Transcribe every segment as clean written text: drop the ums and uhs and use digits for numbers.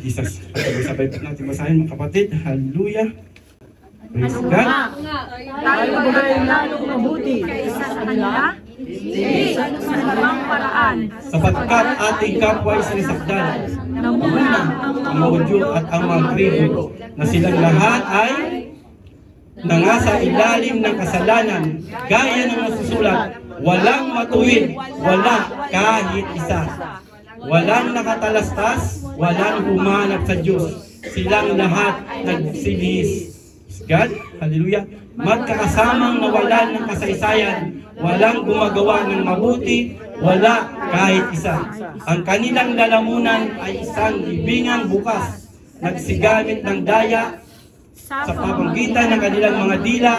Jesus. Sabay po natin basahin mga kapatid. Hallelujah. Praise God. Tayo ay lalong mabuti kaysa sa kanila, hindi sa anumang paraan. Sapagkat ating kapwa ay sinisakdan ng una ang mga Hudyo at ang mga Griego na silang lahat ay nangasa ilalim ng kasalanan, gaya ng nasusulat, walang matuwid, wala kahit isa. Walang nakatalastas, walang humanap sa Diyos. Silang lahat nagsilihis. God, hallelujah. Magkakasamang nawalan ng kasaysayan, walang gumagawa ng mabuti, wala kahit isa. Ang kanilang lalamunan ay isang libingang bukas, nagsigamit ng daya sa pamamagitan ng kanilang mga dila,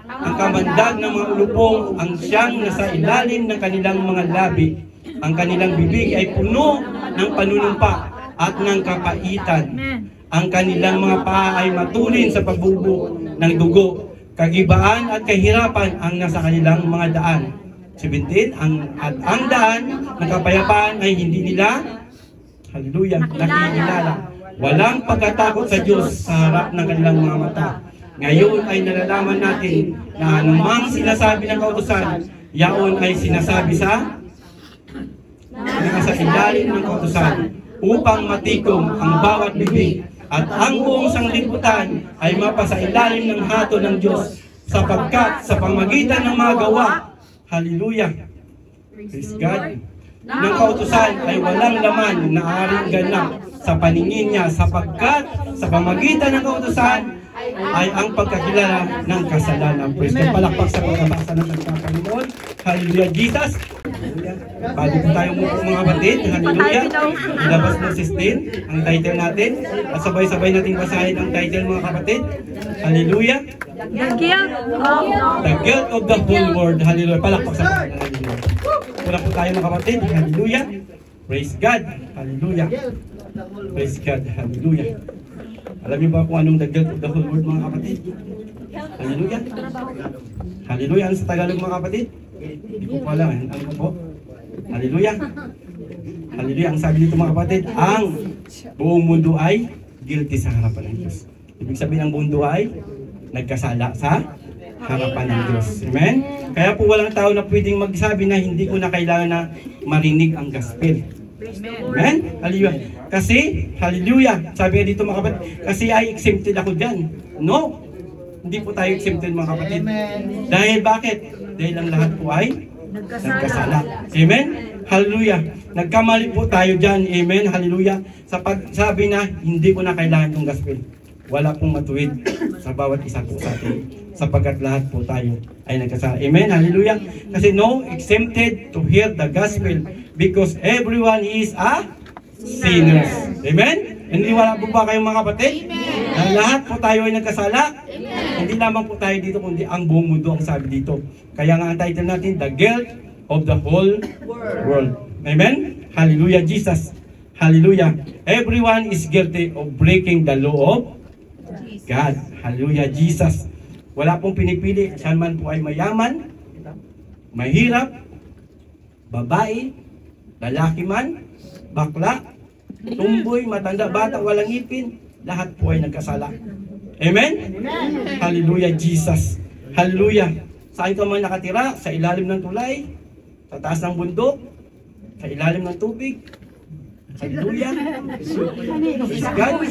ang kamandag ng mga ulupong, ang siyang nasa ilalim ng kanilang mga labi. Ang kanilang bibig ay puno ng panunumpa at ng kapaitan. Ang kanilang mga paa ay matulin sa pagbubo ng dugo. Kagibaan at kahirapan ang nasa kanilang mga daan. 17, ang daan ng kapayapaan ay hindi nila, hallelujah, nakikilala. Walang pagkatakot sa Diyos sa harap ng kanilang mga mata. Ngayon ay nalalaman natin na anumang sinasabi ng kautusan, yaon ay sinasabi sa ilalim ng kautusan, upang matikom ang bawat bibig at ang buong sanglibutan ay mapasailalim ng hato ng Diyos, sapagkat sa pamamagitan ng mga gawa, hallelujah, praise God, ng kautusan ay walang laman na aaring ganap sa paningin niya, sapagkat sa pamamagitan ng kautusan ay ang pagkakilala ng kasalanan. Praise God. Palakpak sa pagkabasa ng Panginoon. Hallelujah, Jesus. Balik tayo mga kapatid. Hallelujah. Ilabas ng 16 ang title natin. At sabay-sabay natin basahin ang title mga kapatid. Hallelujah. The guilt of the whole world. Hallelujah. Palakpak sa Panginoon. Hallelujah. Wala po tayo mga kapatid. Hallelujah. Praise God. Hallelujah. Praise God. Hallelujah. Alam niyo ba kung anong the guilt of the whole world mga kapatid? Hallelujah. Hallelujah. Ano sa Tagalog mga kapatid? Hindi ko pa alam. Ano po? Hallelujah. Hallelujah. Ang sabi nito mga kapatid, ang buong mundo ay guilty sa harapan ng Diyos. Ibig sabihin ang mundo ay nagkasala sa harapan ng Diyos. Amen? Kaya po walang tao na pwedeng magsabi na hindi ko na kailangan na marinig ang gospel. Amen? Hallelujah. Kasi, hallelujah, sabi nga dito mga kapatid, kasi ay exempted ako dyan. No, hindi po tayo exempted mga kapatid. Dahil bakit? Dahil ang lahat po ay nagkasala. Amen? Hallelujah. Nagkamali po tayo dyan. Amen? Hallelujah. Sa pagsabi na, hindi ko na kailangan ng gospel. Wala pong matuwid sa bawat isa po sa atin. Sapagkat lahat po tayo ay nagkasala. Amen? Hallelujah. Kasi no exempted to hear the gospel because everyone is a sinners. Amen? Naniniwala po ba kayong mga kapatid? Na lahat po tayo ay nagkasala? Hindi lamang po tayo dito, kundi ang buong mundo ang sabi dito. Kaya nga ang title natin, The Guilt of the Whole World. Amen? Hallelujah, Jesus. Hallelujah. Everyone is guilty of breaking the law of God. Hallelujah, Jesus. Wala pong pinipili. Saan man po ay mayaman, mahirap, babae, lalaki man, bakla, tumboy, matanda, bata, walang ipin, lahat po ay nagkasala. Amen? Hallelujah, Jesus. Hallelujah. Saan ka man nakatira? Sa ilalim ng tulay, sa taas ng bundok, sa ilalim ng tubig. Hallelujah. Praise God.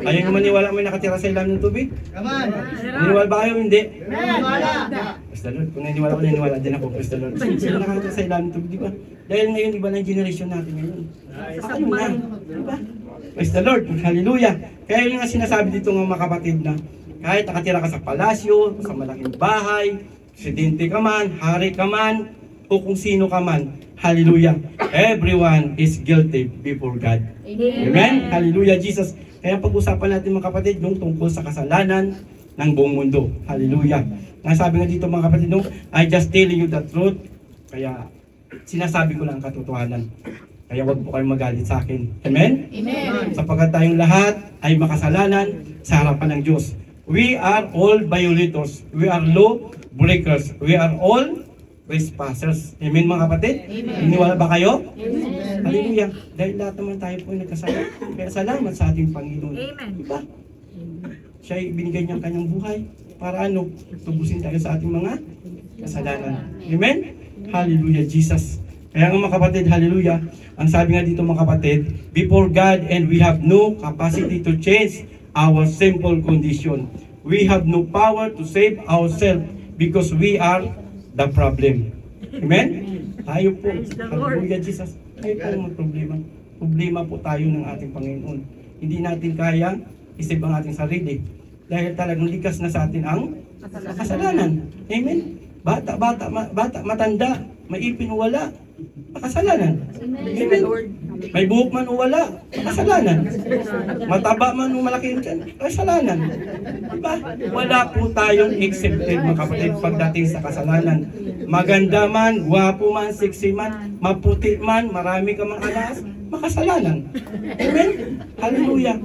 Ayaw naman niwala may nakatira sa ilalim ng tubig? Naniwala ba kayo? Hindi? Praise the Lord. Kung naniwala ko, naniwala din ako. Praise the Lord. Sino nakatira sa ilalim ng tubig? Diba? Dahil ngayon, iba na yung generation natin ngayon. Ano na? Diba? Praise the Lord. Hallelujah. Kaya yung nga sinasabi dito ng mga kapatid na kahit nakatira ka sa palasyo, sa malaking bahay, presidente ka man, hari ka man, o kung sino ka man, hallelujah, everyone is guilty before God. Amen? Hallelujah, Jesus. Kaya pag-usapan natin mga kapatid yung tungkol sa kasalanan ng buong mundo. Hallelujah. Nasabi nga dito mga kapatid, no, I just telling you the truth. Kaya sinasabi ko lang ang katotohanan. Kaya wag po kayong magalit sa akin. Amen? Amen. Sapagkat tayong lahat ay makasalanan sa harapan ng Diyos. We are all violators. We are law breakers. We are all trespassers. Amen mga kapatid? Amen. Iniwala ba kayo? Amen. Hallelujah. Dahil lahat naman tayo po ay nagkasala. Kaya salamat sa ating Panginoon. Amen. Diba? Siya ay binigay niyang kanyang buhay para ano? Tubusin tayo sa ating mga kasalanan. Amen? Hallelujah, Jesus. Kaya nga mga kapatid, hallelujah. Ang sabi nga dito mga kapatid, before God and we have no capacity to change our simple condition. We have no power to save ourselves because we are the problem. Amen? Tayo po. Hallelujah, Jesus. Tayo po ang problema. Problema po tayo ng ating Panginoon. Hindi natin kaya isip ang ating sarili. Dahil talagang likas na sa atin ang kasalanan. Amen? Bata, matanda, maipin o wala, makasalanan. Amen? May buhok man o wala, makasalanan. Mataba man o malaki yung tiyan, kasalanan. Diba? Wala po tayong exempted mga kapatid pagdating sa kasalanan. Maganda man, gwapo man, sexy man, maputi man, marami ka mang alas, makasalanan. Amen? Hallelujah.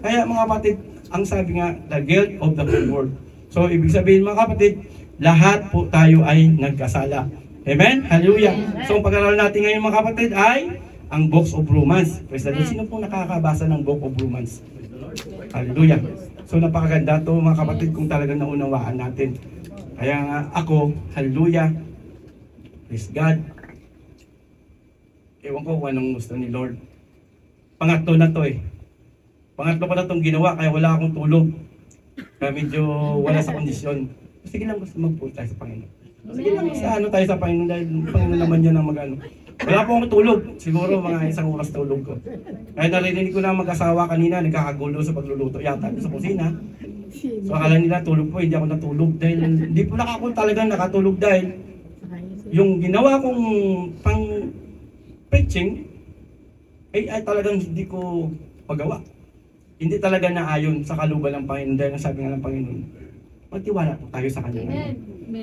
Kaya mga kapatid, ang sabi nga, the guilt of the whole world. So, ibig sabihin mga kapatid, lahat po tayo ay nagkasala. Amen? Hallelujah. So, ang pag-aaral natin ngayon mga kapatid ay ang Book of Romans. Praise the Lord. Sino po nakakabasa ng Book of Romans? Hallelujah. So, napakaganda to mga kapatid kung talagang naunawaan natin. Kaya nga ako, hallelujah, praise God. Ewan ko kung anong gusto ni Lord. Pangatlo na to eh. Pangatlo ko na itong ginawa kaya wala akong tulog. Kaya medyo wala sa kondisyon. Sige lang gusto mag-pull tayo sa Panginoon. Sige lang sa ano tayo sa Panginoon dahil Panginoon naman yan ang mag-ano. Wala po akong tulog. Siguro mga 1 oras tulog ko. Kaya narinig ko na mag-asawa kanina, nagkakagulo sa pagluluto yata sa kusina. So akala nila tulog po, hindi ako natulog dahil hindi po ako talagang nakatulog dahil yung ginawa kong pang preaching ay talagang hindi ko pagawa. Hindi talaga naayon sa kalooban ng Panginoon dahil sabi nga ng Panginoon, magtiwala po tayo sa Kanya.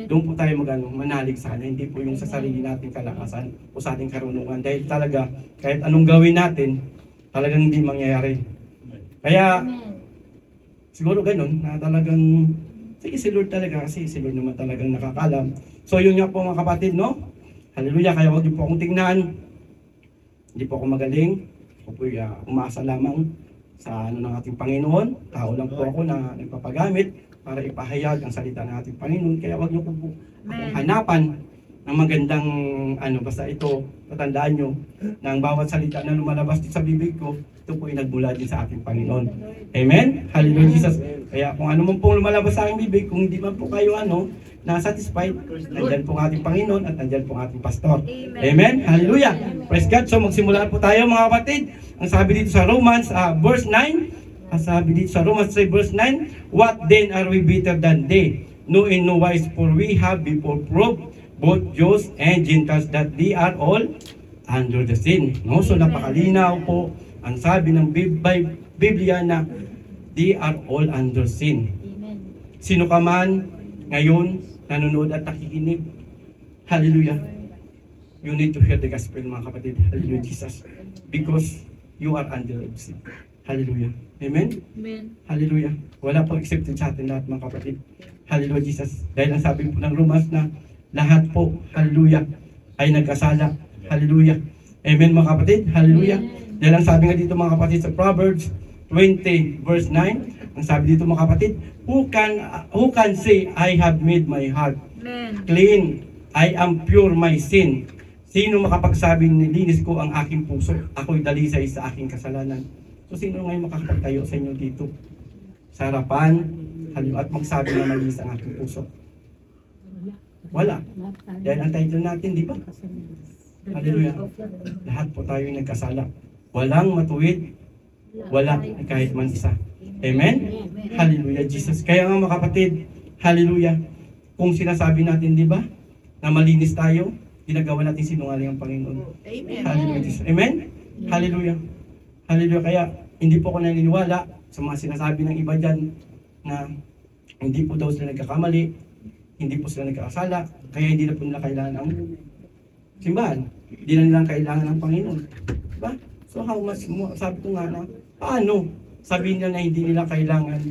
Doon po tayo manalig sa Kanya, hindi po yung sa sarili nating kalakasan o sa ating karunungan. Dahil talaga, kahit anong gawin natin, talagang hindi mangyayari. Kaya, siguro ganun, na talagang, sige si Lord talaga, kasi si Lord naman talagang nakakalam. So yun nga po mga kapatid, no? Hallelujah, kaya huwag niyo po akong tingnan. Hindi po ako magaling. Ako po umaasa lamang sa ano ng ating Panginoon. Tao lang po ako na nagpapagamit para ipahayag ang salita ng ating Panginoon. Kaya wag niyo po akong hanapan ng magandang ano, basta ito, tatandaan nyo na ang bawat salita na lumalabas sa bibig ko, ito po ay nagmula din sa ating Panginoon. Amen? Hallelujah, Jesus. Kaya kung ano man po lumalabas sa aking bibig, kung hindi man po kayo na-satisfied, nandyan po ang ating Panginoon at nandyan po ang ating pastor. Amen? Hallelujah! Praise God! So magsimula po tayo mga kapatid. Ang sabi dito sa Romans verse 9, ang sabi dito sa Romans 3 verse 9, what then are we better than they? No in no wise, for we have before proved both Jews and Gentiles that they are all under the sin. No? So napakalinaw po ang sabi ng Biblia na they are all under sin. Sino ka man ngayon nanonood at nakikinig, hallelujah, you need to hear the gospel mga kapatid. Hallelujah, Jesus. Because you are under sin. Hallelujah. Amen? Amen. Hallelujah. Wala pong accepted sa atin lahat mga kapatid. Hallelujah, Jesus. Dahil ang sabi po ng Romans na lahat po, hallelujah, ay nagkasala. Hallelujah. Amen mga kapatid. Hallelujah. Dahil ang sabi nga dito mga kapatid sa Proverbs 20 verse 9, ang sabi dito mga kapatid, who can say I have made my heart clean, I am pure my sin. Sino makapagsabing nilinis ko ang aking puso, ako'y dalisay sa aking kasalanan. So sino ngayon makakapagtayo sa inyo dito sa harapan at magsabi na malinis ang aking puso? Wala. Dahil ang title natin, di ba? Hallelujah. Lahat po tayo nagkasala. Walang matuwid, wala kahit man isa. Amen? Hallelujah, Jesus. Kaya nga mga kapatid, hallelujah, kung sinasabi natin, di ba, na malinis tayo, ginagawa natin sinungaling ang Panginoon. Amen. Hallelujah, Jesus. Amen? Hallelujah. Hallelujah. Kaya hindi po ako naniniwala sa mga sinasabi ng iba dyan na hindi po daw sila nagkakamali, hindi po sila nagkakasala, kaya hindi na po nila kailangan ng simbahan. Hindi na nila kailangan ng Panginoon. Diba? So how much more, sabi ko nga na, paano sabihin nila na hindi nila kailangan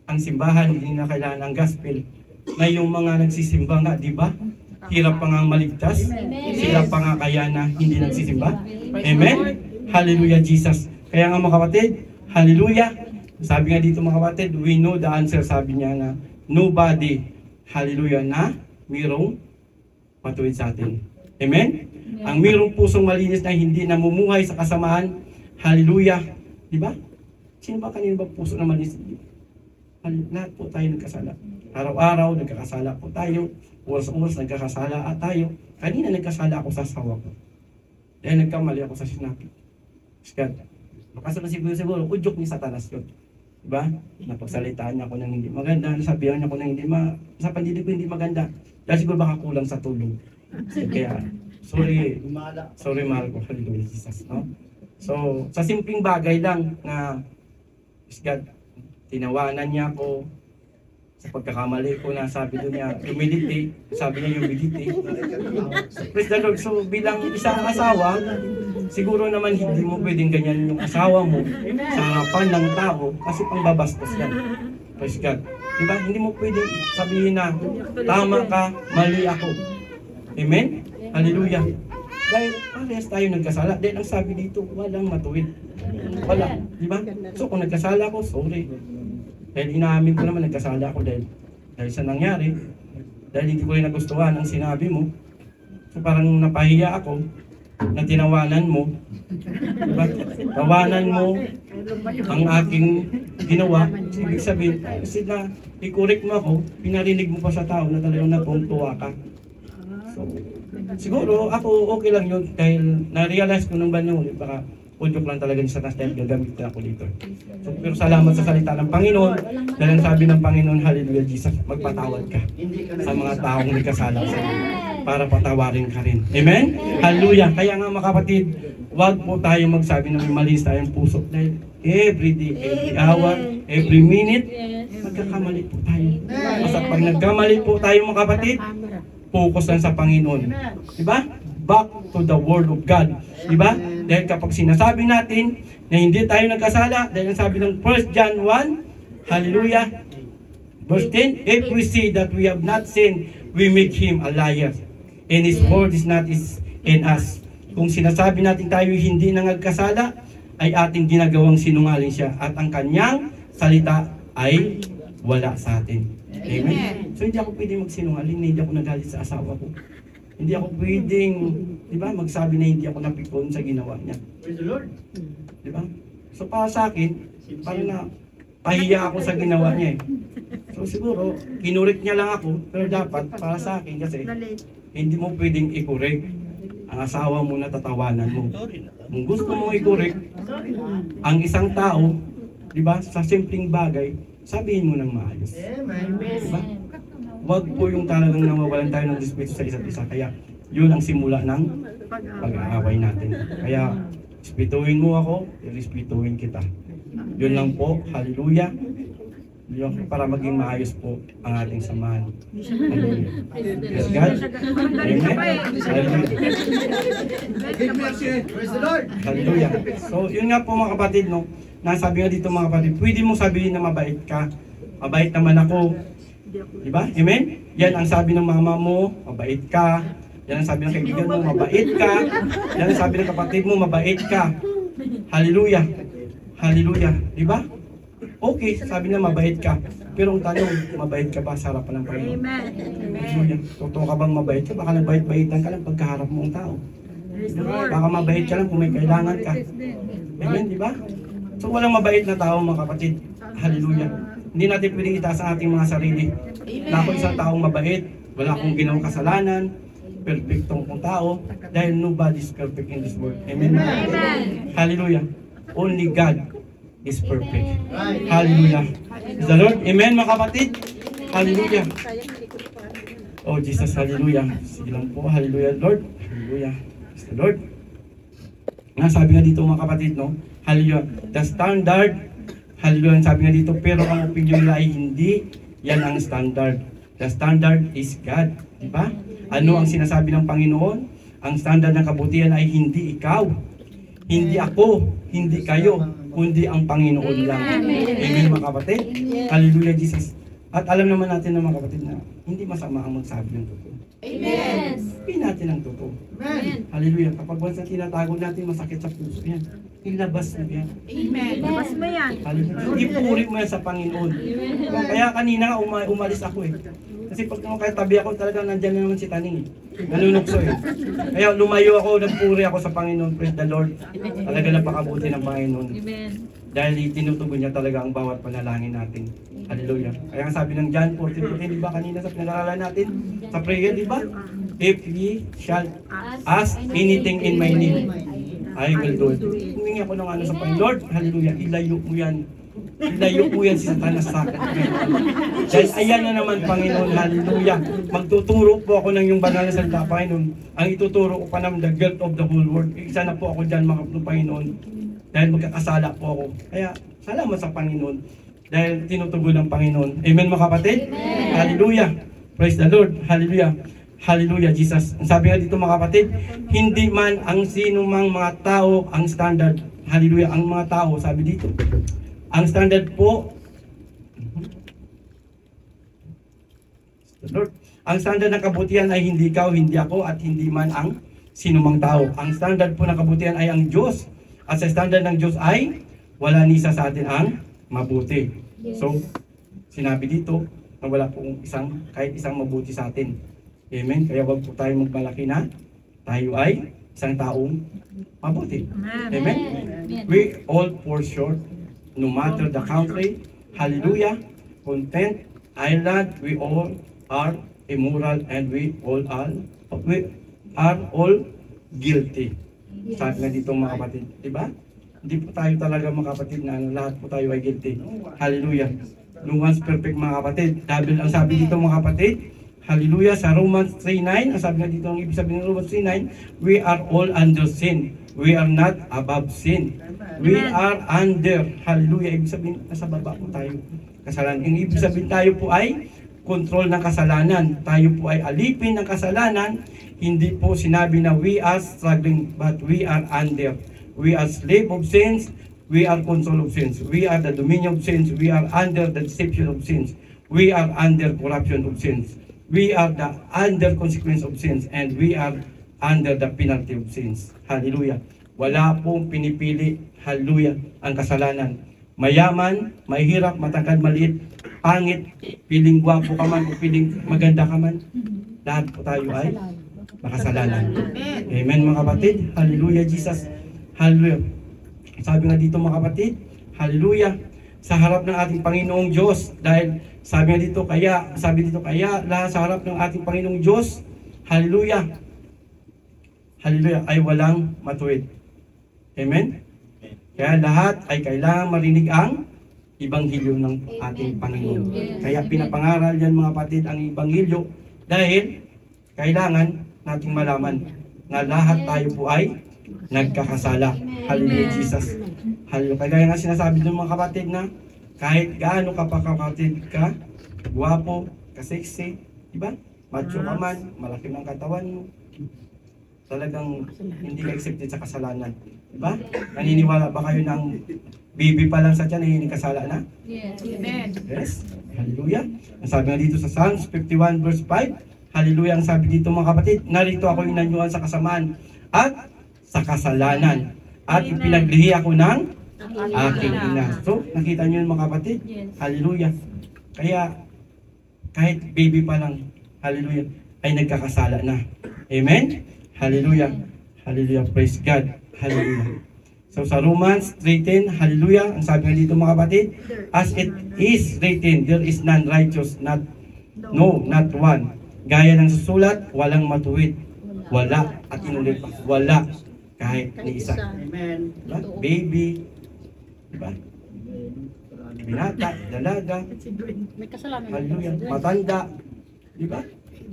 ang simbahan, hindi nila kailangan ang gospel, na yung mga nagsisimba nga, di ba? hirap pa nga maligtas, sila pa nga kaya na hindi nagsisimba. Amen? Hallelujah, Jesus. Kaya nga mga kapatid, hallelujah. Sabi nga dito mga kapatid, we know the answer. Sabi niya na nobody, hallelujah, na mayroong matuwid sa atin. Amen? Ang mayroong pusong malinis na hindi namumuhay sa kasamaan, hallelujah. Diba? Sino ba kanino ba puso na malinis? Lahat po tayo nagkasala. Araw-araw nagkakasala po tayo. Oras-oras nagkakasala tayo. Kanina nagkasala ako sa asawa ko. Dahil nagkamali ako sa sinabi. God, makasala siguro, udyok ni Satanas yun. Diba? Napagsalitaan niya ako ng hindi maganda, nasabihan niya ako ng hindi sa pandinig ko hindi maganda. Dahil siguro baka kulang sa tulong. Kaya, sorry mahal ko, hallelujah Jesus. No? So, sa simpleng bagay lang na, God, tinawanan niya ako, sa pagkakamali ko na sabi doon niya, humility, sabi niya humility. So, praise the Lord. So bilang isang asawa, siguro naman hindi mo pwedeng ganyan yung asawa mo sa harapan ng tao kasi pangbabastos yan. Praise God. Diba? Hindi mo pwedeng sabihin na tama ka, mali ako. Amen? Hallelujah. Dahil parehas tayo nagkasala. Dahil ang sabi dito, walang matuwid. Wala. Diba? So kung nagkasala ako, sorry. Dahil inaamin ko naman nagkasala ako dahil sa nangyari. Dahil hindi ko rin nagustuhan ang sinabi mo. So parang napahiya ako na tinawanan mo. Diba? Tawanan mo ang aking ginawa. Ibig sabihin, kasi na i-correct mo ako, pinarinig mo pa sa tao na talagang napuntuwa ka. So, siguro ako okay lang yun dahil na-realize ko nung banyo ulit baka udyok lang talaga ni Satanas dahil gagamitin ako dito. So, pero salamat sa salita ng Panginoon dahil ang sabi ng Panginoon, hallelujah Jesus, magpatawad ka sa mga taong nagkasala sa iyo para patawarin ka rin. Amen? Hallelujah. Kaya nga mga kapatid, wag po tayo magsabi na may malinis tayong puso dahil every day, every hour, every minute, magkakamali po tayo. Basta pag nagkamali po tayo mga kapatid, focus lang sa Panginoon. Diba? Back to the Word of God. Diba? Dahil kapag sinasabi natin na hindi tayo nagkasala, dahil ang sabi ng 1 John 1, hallelujah, verse 10, if we see that we have not sinned, we make Him a liar, and His word is not in us. Kung sinasabi natin tayo hindi na nagkasala, ay ating ginagawang sinungaling siya, at ang kanyang salita ay wala sa atin. Amen? So hindi ako pwedeng magsinungaling, hindi ako nagalit sa asawa ko. Hindi ako pwedeng, di ba, magsabi na hindi ako napikon sa ginawa niya. Praise the Lord. Di ba? So para sa akin, parang na pahiya ako sa ginawa niya eh. So siguro, kinurek niya lang ako, pero dapat para sa akin kasi hindi mo pwedeng i-correct ang asawa mo na tatawanan mo. Kung gusto mo i-correct ang isang tao, di ba, sa simpleng bagay, sabihin mo ng maayos. Diba? Wag po yung talagang nawawalan tayo ng respeto sa isa't isa. Kaya yun ang simula ng pag-aaway natin. Kaya respetuhin mo ako, respetuhin kita. Yun lang po, hallelujah. Yun, para maging maayos po ang ating samahan. Hallelujah. Yes, God. Amen. Hallelujah. Hallelujah. So yun nga po mga kapatid, no? Nasabi nga dito mga kapatid, pwede mo sabihin na mabait ka. Mabait naman ako. Diba? Amen? Yan ang sabi ng mama mo, mabait ka. Yan ang sabi ng kaibigan mo, mabait ka. Yan ang sabi ng kapatid mo, mabait ka. Hallelujah. Hallelujah. Diba? Okay, sabi na mabait ka. Pero ang tanong, mabait ka ba sa harapan ng Panginoon? Hallelujah. Totoo ka bang mabait ka? Baka nabait-baitan ka lang pagkaharap mo ang tao. Baka mabait ka lang kung may kailangan ka. Amen, diba? So walang mabait na tao mga kapatid. Hallelujah. Hindi natin pwedeng itaas ang ating mga sarili. Na ako isang taong mabait, wala akong ginawang kasalanan, perfectong kong tao, dahil nobody's perfect in this world. Amen? Amen. Hallelujah. Only God is perfect. Hallelujah. Is the Lord? Amen mga kapatid? Hallelujah. Oh Jesus, hallelujah. Sige lang po, hallelujah Lord. Hallelujah. Is the Lord. Sabi nga dito mga kapatid, no? Hallelujah. The standard, hallelujah, sabi nga dito, pero ang opinion nila ay hindi yan ang standard. The standard is God. Diba? Ano ang sinasabi ng Panginoon? Ang standard ng kabutihan ay hindi ikaw, hindi ako, hindi kayo, kundi ang Panginoon lang. Amen mga kapatid? Hallelujah Jesus. At alam naman natin na mga kapatid na hindi masama ang magsabi ng totoo. Amen. Sabihin natin ang totoo. Amen. Hallelujah. Kapag once na tinatago natin, masakit sa puso yan. Ilabas mo yan. Amen. Labas mo yan. Hallelujah. Ipuri mo yan sa Panginoon. Kaya kanina umalis ako eh. Kasi pag kaya tabi ako, talagang nandyan na naman si Taning eh. Nanunukso eh. Kaya lumayo ako, nagpuri ako sa Panginoon. Praise the Lord. Talaga napakabuti ng Panginoon. Amen. Dahil tinutugon niya talaga ang bawat panalangin natin. Hallelujah. Kaya ang sabi ng John 14:14, di ba kanina sa pinag-aralan natin? Sa prayer, di ba? If ye shall ask anything in my name, I will do it. Humingi ako ng ano sa Panginoon. Lord, hallelujah, ilayo mo yan. Ilayo mo yan si Satanas sa akin. Dahil ayan na naman, Panginoon, hallelujah. Magtuturo po ako ng yung banal na salita, Panginoon. Ang ituturo ko pa naman, the guilt of the whole world. Isa na po ako dyan, mga Panginoon. Dahil magkakasala po ako. Kaya, salamat sa Panginoon. Dahil tinutugon ng Panginoon. Amen, mga kapatid? Amen. Hallelujah. Praise the Lord. Hallelujah. Hallelujah, Jesus. Ang sabi nga dito, mga kapatid, hindi man ang sinumang mga tao ang standard. Hallelujah. Ang mga tao, sabi dito. Ang standard po, Lord, ang standard ng kabutihan ay hindi ikaw, hindi ako, at hindi man ang sinumang tao. Ang standard po ng kabutihan ay ang Diyos. At sa standard ng Diyos ay wala nisa sa atin ang mabuti. So, sinabi dito na wala pong kahit isang mabuti sa atin. Amen? Kaya wag po tayo magmalaki na tayo ay isang taong mabuti. Amen? We all fall short, no matter the country. Hallelujah. Content, island, we all are immoral and we are all guilty. Sabi nga dito, mga kapatid, di ba? Hindi po tayo talaga, mga kapatid, na lahat po tayo ay guilty. Hallelujah. No one's perfect, mga kapatid. Dahil ang sabi dito, mga kapatid, hallelujah, sa Romans 3:9, ang sabi nga dito, ang ibig sabihin ng Romans 3:9, we are all under sin. We are not above sin. We are under, hallelujah, ibig sabihin, nasa baba po tayo. Kasalanan. Ang ibig sabihin, tayo po ay kontrol ng kasalanan. Tayo po ay alipin ng kasalanan. Hindi po sinabi na we are struggling, but we are under. We are slave of sins. We are control of sins. We are the dominion of sins. We are under the deception of sins. We are under corruption of sins. We are the under consequence of sins. And we are under the penalty of sins. Hallelujah. Wala pong pinipili, hallelujah, ang kasalanan. Mayaman, mahirap, matangkad, maliit, pangit, piling gwapo ka man o piling maganda ka man, lahat po tayo ay makasalanan. Amen, mga kapatid. Hallelujah, Jesus. Hallelujah. Sabi nga dito, mga kapatid, hallelujah, sa harap ng ating Panginoong Diyos, dahil sabi nga dito, kaya lahat sa harap ng ating Panginoong Diyos, hallelujah, hallelujah, ay walang matuwid. Amen? Kaya lahat ay kailangan marinig ang Ibanghilyo ng ating Panginoon. Kaya pinapangaral yan, mga kapatid, ang Ibanghilyo dahil kailangan nating malaman na lahat tayo po ay nagkakasala. Hallelujah, Jesus. Hallelujah. Kaya nga sinasabi ng mga kapatid na kahit gaano ka pa kapatid ka, guwapo, ka-sexy, diba? Macho ka man, malaki ng katawan mo, talagang hindi ka accepted sa kasalanan. Diba? Naniniwala ba kayo ng baby pa lang sa tiyan ay hindi kasala na? Yes. Amen. Yes. Hallelujah. Ang sabi nga dito sa Psalms 51 verse 5, hallelujah, ang sabi dito, mga kapatid, narito ako inanyuan sa kasamaan at sa kasalanan at ipinaglihi ako ng aking ina. So, nakita nyo yun, mga kapatid? Hallelujah. Kaya, kahit baby pa lang, hallelujah, ay nagkakasala na. Amen? Hallelujah. Hallelujah. Praise God. Hallelujah. So sa Romans 3:10, hallelujah, ang sabi nga dito, mga kapatid, as it is written, there is none righteous, not one. Gaya ng susulat, walang matuwid. Wala. At inulit pa, wala. Kahit ni isa. Amen. Diba? Baby. Diba? Binata, dalaga. May kasalanan. Hallelujah. Matanda. Diba?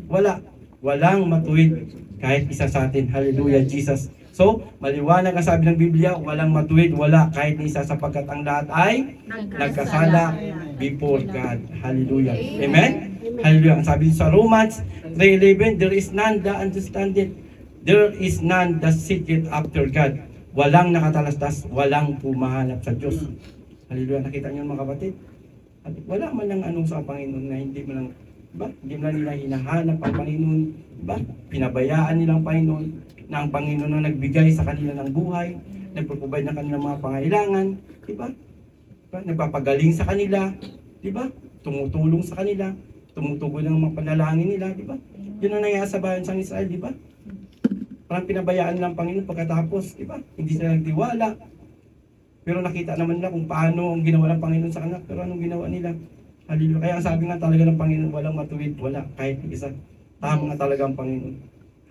Wala. Walang matuwid kahit isa sa atin. Hallelujah, Jesus. So, maliwanag ang sabi ng Biblia, walang matuwid, wala kahit isa sapagkat ang lahat ay nagkasala before God. Hallelujah. Amen? Hallelujah. Ang sabi sa Romans 3:11, there is none that understand it. There is none that seeketh after God. Walang nakatalastas, walang pumahanap sa Diyos. Hallelujah. Nakita niyo, mga kapatid? Wala man lang anong sa Panginoon na hindi man lang Diba? Hindi na nila hinahanap ang Panginoon. Diba? Pinabayaan nila ang Panginoon na ang Panginoon na nagbigay sa kanila ng buhay, nagproprovide ng kanilang mga pangailangan. Diba? Diba? Nagpapagaling sa kanila. Diba? Tumutulong sa kanila. Tumutugon ng mga panalangin nila. Diba? Yun ang nangyayari sa bayan sa Israel. Diba? Parang pinabayaan ng Panginoon pagkatapos. Diba? Hindi sila nagtiwala. Pero nakita naman nila kung paano ang ginawa ng Panginoon sa kanila. Pero anong ginawa nila? Hallelujah. Kaya ang sabi nga talaga ng Panginoon, walang matuwid, wala. Kahit isa. Tama nga talaga ang Panginoon.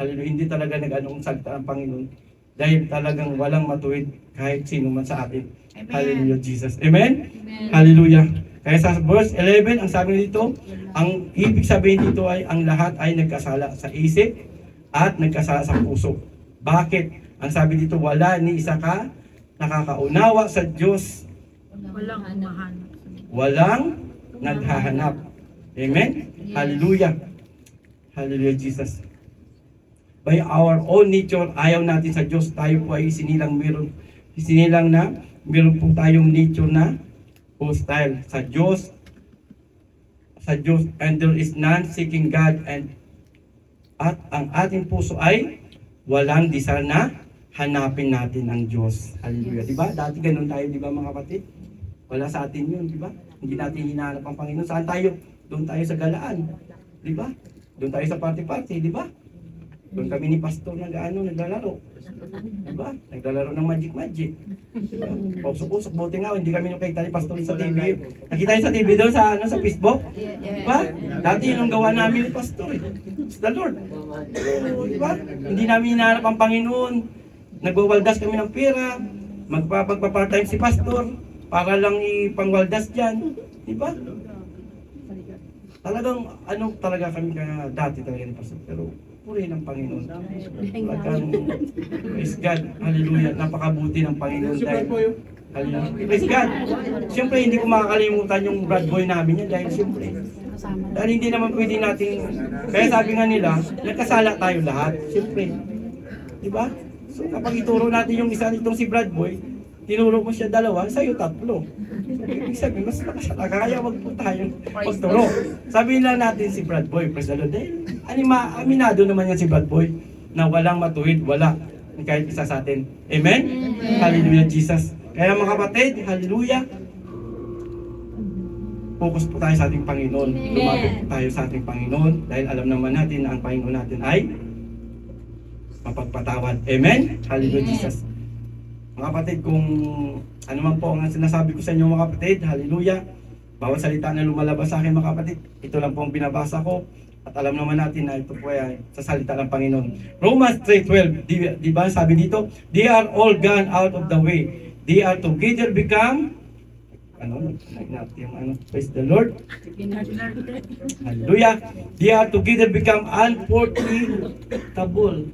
Hallelujah. Hindi talaga nag-anong salita ang Panginoon. Dahil talagang walang matuwid kahit sino man sa atin. Amen. Hallelujah, Jesus. Amen? Amen. Hallelujah. Kaya sa verse 11, ang sabi dito, ang ibig sabihin dito ay ang lahat ay nagkasala sa isip at nagkasala sa puso. Bakit? Ang sabi dito, wala ni isa ka nakakaunawa sa Diyos. Walang humahanap. Walang naghahanap. Amen? Yes. Hallelujah. Hallelujah, Jesus. By our own nature, ayaw natin sa Diyos. Tayo po ay isinilang na meron po tayong nature na hostile sa Diyos. And there is none seeking God, at ang ating puso ay walang desire na hanapin natin ang Diyos. Hallelujah. Yes. Diba? Dati ganun tayo, diba mga kapatid? Wala sa atin yun, diba? Hindi natin hinahanap ang Panginoon. Saan tayo? Doon tayo sa galaan. Diba? Doon tayo sa party-party, diba? Doon kami ni Pastor naglalaro. Diba? Naglalaro ng magic-magic. Diba? Pusok-pusok, buti nga, hindi kami nakita ni Pastor sa TV. Nakita niyo sa TV doon sa Facebook? Diba? Dati yun ang gawa namin ni Pastor. It's the Lord. Diba? Hindi namin hinahanap ang Panginoon. Nagwawaldas kami ng pera. Magpapag-part-time si Pastor para lang ipangwaldas dyan. Diba? Talagang, talaga kami dati talaga ni Pastor. Pero, purihin ang Panginoon. Talagang, praise God. Hallelujah. Napakabuti ng Panginoon. Hallelujah. Praise God. Siyempre, hindi ko makakalimutan yung Brad Boy namin yan. Dahil siyempre, dahil hindi naman pwede natin, kaya sabi nga nila, nagkasala tayo lahat. Siyempre. Diba? So, kapag ituro natin yung isa nitong si Brad Boy, tinuro mo siya 2, sa'yo 3. Ibig sabihin, mas nakasala. Kaya wag po tayong magturo. Sabihin lang natin si Brad Boy, praise the Lord. Dahil, aminado naman yan si Brad Boy na walang matuwid, wala. Kahit isa sa atin. Amen? Amen. Hallelujah, Jesus. Kaya mga kapatid, hallelujah. Focus po tayo sa ating Panginoon. Lumapit po tayo sa ating Panginoon dahil alam naman natin na ang Panginoon natin ay mapagpatawad. Amen? Hallelujah, Amen. Jesus. Mga kapatid, kung ano man po ang sinasabi ko sa inyo mga kapatid, hallelujah. Bawat salita na lumalabas sa akin mga kapatid, ito lang po ang binabasa ko. At alam naman natin na ito po ay sa salita ng Panginoon. Romans 3:12, di ba sabi dito, they are all gone out of the way. They are together become, praise the Lord. Hallelujah. They are together become unprofitable.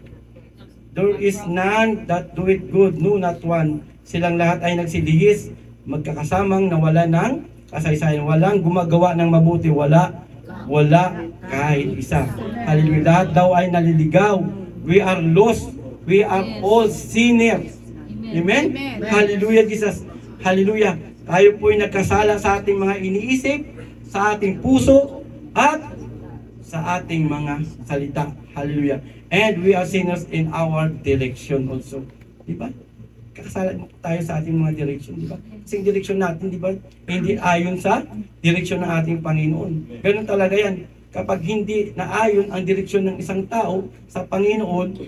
There is none that do it good, no, not one. Silang lahat ay nagsilihis, magkakasamang nawala ng kasaysayan. Walang gumagawa ng mabuti, wala kahit isa. Hallelujah. Lahat daw ay naliligaw. We are lost. We are all sinners. Amen? Amen? Hallelujah, Jesus. Hallelujah. Tayo po ay nagkasala sa ating mga iniisip, sa ating puso, at sa ating mga salita. Hallelujah. And we are sinners in our direction also. Diba? Kakasala tayo sa ating mga direction, diba? Kasi yung direction natin, diba? Hindi ayon sa direction ng ating Panginoon. Ganun talaga yan. Kapag hindi naayon ang direksyon ng isang tao sa Panginoon,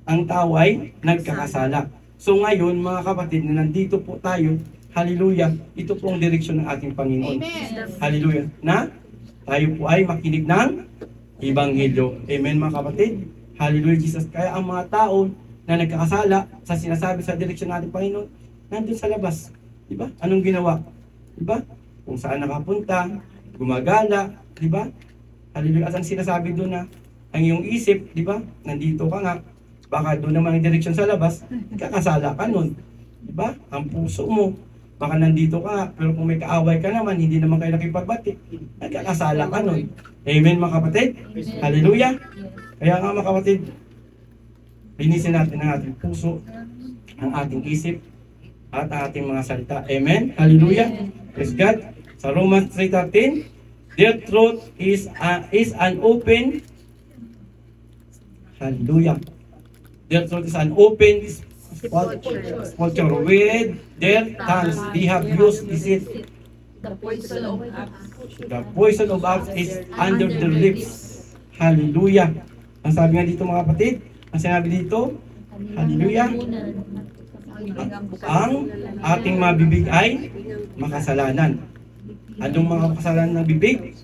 ang tao ay nagkakasala. So ngayon, mga kapatid, na nandito po tayo, hallelujah, ito po ang direksyon ng ating Panginoon. Amen. Hallelujah. Na tayo po ay makinig ng Ebanghelyo. Amen, mga kapatid. Hallelujah, Jesus. Kaya ang mga tao na nagkakasala sa sinasabi sa direksyon ng ating Panginoon, nandun sa labas. Diba? Anong ginawa? Diba? Kung saan nakapunta, gumagala, diba? Hallelujah. At ang sinasabi doon na, ang iyong isip, diba? Nandito ka nga, baka doon naman ang direksyon sa labas, kakasala ka nun. Diba? Ang puso mo, baka nandito ka, pero kung may kaaway ka naman, hindi naman kayo nakipagbati, nagkakasala ka nun. Amen, mga kapatid? Amen. Hallelujah. Kaya nga, mga kapatid, linisin natin ang ating puso, ang ating isip, at ang ating mga salita. Amen? Hallelujah. Praise God. Sa Romans 3:13, Their throat is an open, hallelujah. Their throat is an open spulture. With their tongues, they have used deceit. The poison of The poison of apes is under their lips. Hallelujah. Ang sabi nga dito mga kapatid, ang sinabi dito, hallelujah, ang ating mga bibig ay makasalanan. Anong mga kasalanan ng bibig?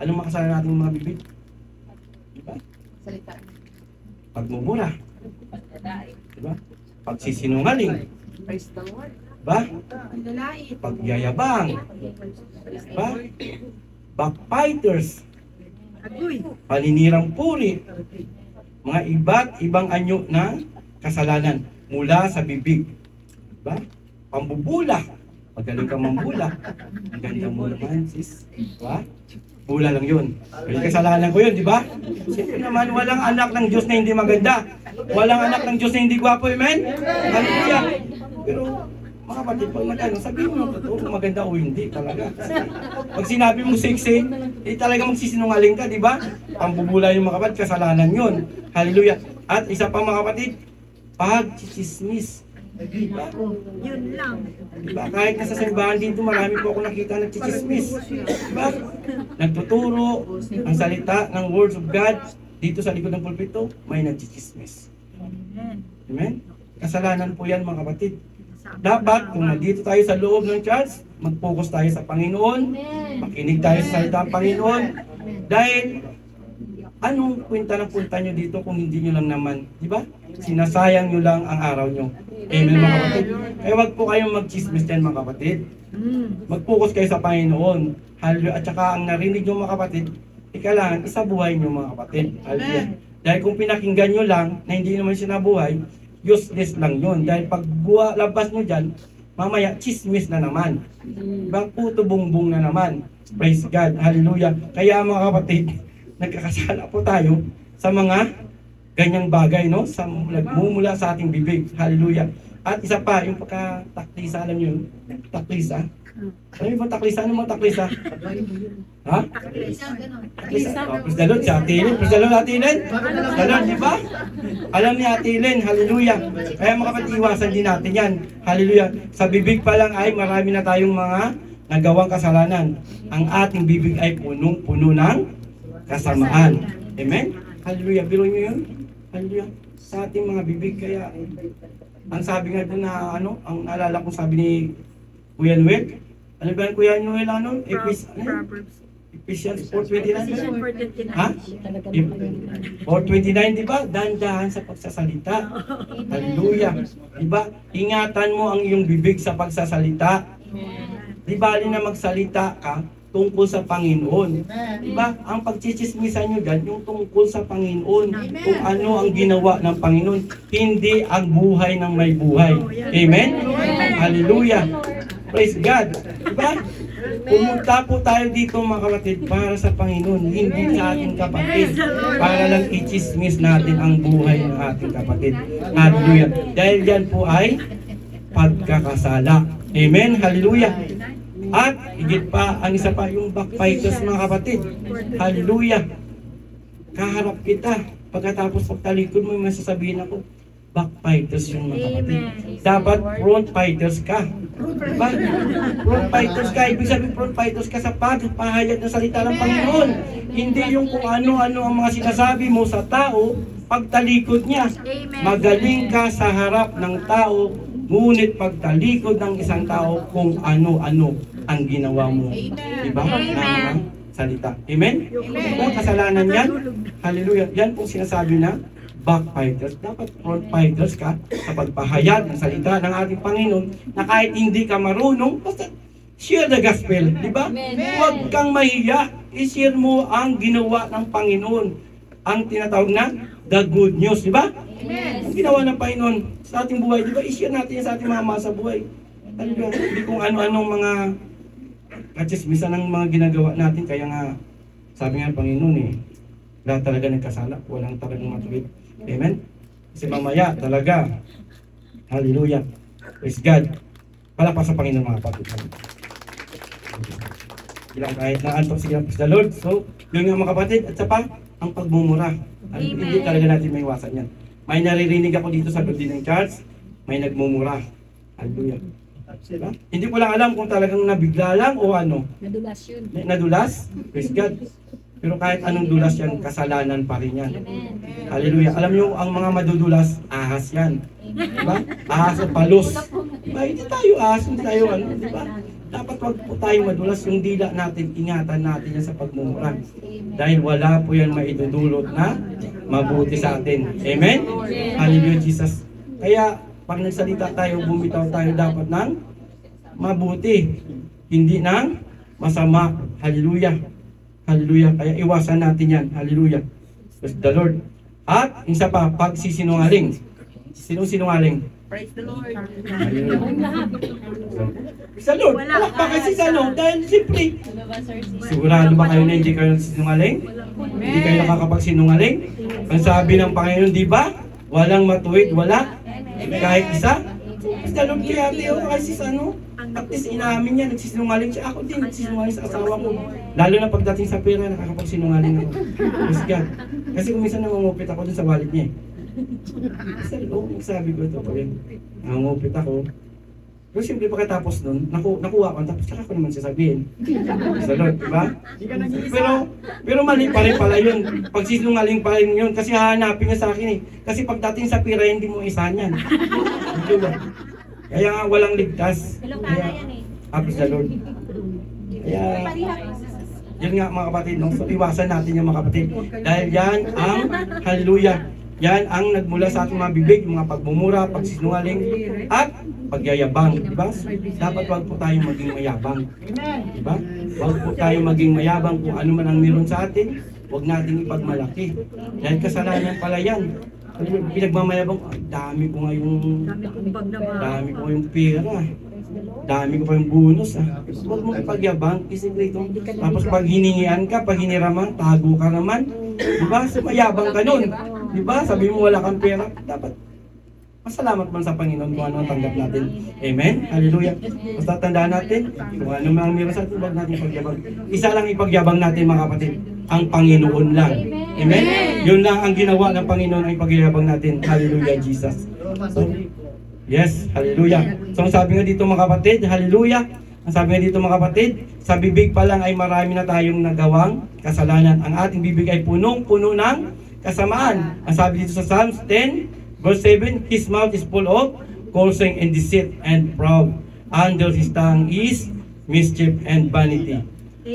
Anong makasalanan nating mga bibig? Diba? Pagmumura. Diba? Pagsisinungaling. Diba? Pagyayabang. Diba? Backbiters. Paninirang puri. Mga iba't ibang anyo ng kasalanan mula sa bibig. Diba? Pambubula. Magaling ka mambula. Ang ganda mo naman, sis. Diba? Bula lang yun. Pero kasalanan ko yun, di ba? Siyempre naman, walang anak ng Diyos na hindi maganda. Walang anak ng Diyos na hindi gwapo, amen? Hallelujah. Pero, mga kapatid, pag nag-ano, sabihin mo ng totoo kung maganda o hindi talaga. Pag sinabi mo sexy, talaga magsisinungaling ka, di ba? Pambubula yung mga kapatid, kasalanan yun. Hallelujah. At isa pa mga kapatid, pag-chismis. Diba? Yun lang. Diba? Kahit nasa simbahan dito, marami po ako nakita nagchichismis. Diba? Nagtuturo ang salita ng words of God dito sa likod ng pulpito, may nagchichismis. Amen? Kasalanan po yan mga kapatid. Dapat, kung nandito tayo sa loob ng church, mag-focus tayo sa Panginoon, makinig tayo sa salita ng Panginoon, dahil anong kwenta ng punta nyo dito kung hindi nyo lang naman, di ba? Sinasayang nyo lang ang araw nyo. Amen mga kapatid. Kaya wag po kayong mag-chismis dyan mga kapatid. Mag-focus kayo sa Panginoon. Hallelujah. At saka ang narinig nyo mga kapatid, kailangan isabuhay nyo mga kapatid. Hallelujah. Dahil kung pinakinggan nyo lang na hindi naman sinabuhay, useless lang yun. Dahil pag labas nyo dyan, mamaya chismis na naman. Diba? Puto bungbong na naman. Praise God. Hallelujah. Kaya mga kapatid, nagkakasala po tayo sa mga ganyang bagay, no? Sa nagmumula sa ating bibig. Hallelujah. At isa pa, yung pagka-taklisa, alam nyo yun? Taklisa. Alam nyo ba taklisa? Ano mga taklisa? Ha? Taklisa. Oh, praise the Lord, si Ate Helen. Praise the Lord, Ate Helen. Praise the Lord, di ba? Alam ni Ate Helen, hallelujah. Kaya mga kapatid, iwasan din natin yan. Hallelujah. Sa bibig pa lang ay marami na tayong mga nagawang kasalanan. Ang ating bibig ay punong-puno ng kasamaan. Amen? Hallelujah. Biro nyo yun? Hallelujah. Sa ating mga bibig, kaya ang sabi nga doon na ano, ang naalala ko sabi ni Kuya Noel, ano ba yung Kuya Noel ano? Ephesians 4:29. Ha? 4:29, di ba? Dahan-dahan sa pagsasalita. Hallelujah. Di ba? Ingatan mo ang iyong bibig sa pagsasalita. Di bali na magsalita ka tungkol sa Panginoon. Diba? Ang pagchichismisan nyo dyan, yung tungkol sa Panginoon. Kung ano ang ginawa ng Panginoon. Hindi ang buhay ng may buhay. Amen? Hallelujah. Praise God. Diba? Pumunta po tayo dito mga kapatid para sa Panginoon. Hindi sa ating kapatid. Para lang i-chismis natin ang buhay ng ating kapatid. Hallelujah. Dahil yan po ay pagkakasala. Amen? Hallelujah. At higit pa, ang isa pa yung backbiters mga kapatid. Hallelujah. Kaharap kita. Pagkatapos pagtalikod mo, yung masasabihin ako, backbiters yung mga kapatid. Dapat front fighters ka. Diba? Front fighters ka. Ibig sabihin front fighters ka sa pagpahayag ng salita ng Panginoon. Hindi yung kung ano-ano ang mga sinasabi mo sa tao, pagtalikod niya. Magaling ka sa harap ng tao, ngunit pagtalikod ng isang tao kung ano-ano ang ginawa mo. Diba? Na mga salita. Amen? Kung kasalanan yan, hallelujah, yan po sinasabi na backfighters. Dapat front fighters ka sa pagpahayag ng salita ng ating Panginoon na kahit hindi ka marunong, basta share the gospel. Diba? Huwag kang mahiya. I-share mo ang ginawa ng Panginoon. Ang tinatawag na the good news. Diba? Ang ginawa ng Panginoon sa ating buhay, diba? I-share natin sa ating mga masa buhay. Hindi kung ano-anong mga kachismisan ng mga ginagawa natin. Kaya nga, sabi nga ng Panginoon lahat talaga nagkasala. Walang talagang matuwid. Amen? Kasi mamaya talaga, hallelujah, praise God, palakpak sa Panginoon mga kapatid. Sila kahit naantok sila sa Lord. So, yun nga mga kapatid. At sa pa, ang pagmumura. Hindi talaga natin may iwasan yan. May naririnig ako dito sa Lord ng Church, may nagmumura. Hallelujah. Diba? Hindi ko lang alam kung talagang nabigla lang o ano. Nadulas yun. Nadulas? Praise God. Pero kahit anong dulas yan, kasalanan pa rin yan. Hallelujah. Alam nyo, ang mga madudulas, ahas yan. Diba? Ahas o palos. Diba? Hindi tayo ahas, hindi tayo ano. Diba? Dapat wag po tayo madulas. Yung dila natin, ingatan natin yan sa pagmumura. Dahil wala po yan maidudulot na mabuti sa atin. Amen? Hallelujah, Jesus. Kaya, pag nagsalita tayo, bumitaw tayo dapat ng mabuti. Hindi ng masama. Hallelujah. Hallelujah. Kaya iwasan natin yan. Hallelujah. Praise the Lord. At isa pa, pagsisinungaling. Sinong sinungaling? Praise the Lord. Praise the Lord. Palakpakan si Salong dahil siyempre. Sigurado ba kayo na hindi kayo sinungaling? Hindi kayo nakakapagsinungaling? Ang sabi ng Panginoon, di ba? Walang matuwid, wala. Kahit isa. Praise the Lord. Kaya tayo kasi ano? At least inamin niya, nagsisinungaling siya. Ako din, nagsisinungaling sa asawa ko. Lalo na pagdating sa pera, nakakapagsinungaling ako. Praise God. Kasi kung minsan nangungupit ako dun sa wallet niya. Sa loob, sabi ko ito, nangungupit ako. Pero siyempre pagkatapos nun, nakuha ko, tapos saka ko naman sasabihin. Sa Lord, diba? Pero mali pa rin pala yun. Pagsisinungaling pa rin yun, kasi hahanapin niya sa akin eh. Kasi pagdating sa pera, hindi mo isahan yan. Diba? Kaya nga walang ligtas. Kaya, praise the Lord. Kaya, yun nga mga kapatid, no? So iwasan natin yung mga kapatid. Dahil yan ang, hallelujah, yan ang nagmula sa ating mga bibig, yung mga pagmumura, pagsisinungaling, at pagyayabang. Diba? Dapat wag po tayong maging mayabang. Diba? Wag po tayong maging mayabang kung ano man ang meron sa atin, wag nating ipagmalaki. Dahil kasalanan pala yan. Pinagmamayabang, dami ko nga yung pera, dami ko pa yung bonus. Huwag mo ipagyabang, isip rito. Tapos pag hiningian ka, pag hiniraman, tago ka naman. Diba? So mayabang ka nun. Diba? Sabi mo wala kang pera, dapat masalamat man sa Panginoon kung ano ang tanggap natin. Amen? Hallelujah. Basta tandaan natin, kung ano mga meron sa atin, huwag natin ipagyabang. Isa lang ipagyabang natin mga kapatid, ang Panginoon lang. Amen? Yun lang ang ginawa ng Panginoon ang ipagyabang natin. Hallelujah, Jesus. So, yes, hallelujah. So ang sabi nga dito mga kapatid, hallelujah. Ang sabi nga dito mga kapatid, sa bibig pa lang ay marami na tayong nagawang kasalanan. Ang ating bibig ay punong-puno ng kasamaan. Ang sabi dito sa Psalms 10, Verse 7, His mouth is full of cursing and deceit and proud. Under his tongue is mischief and vanity.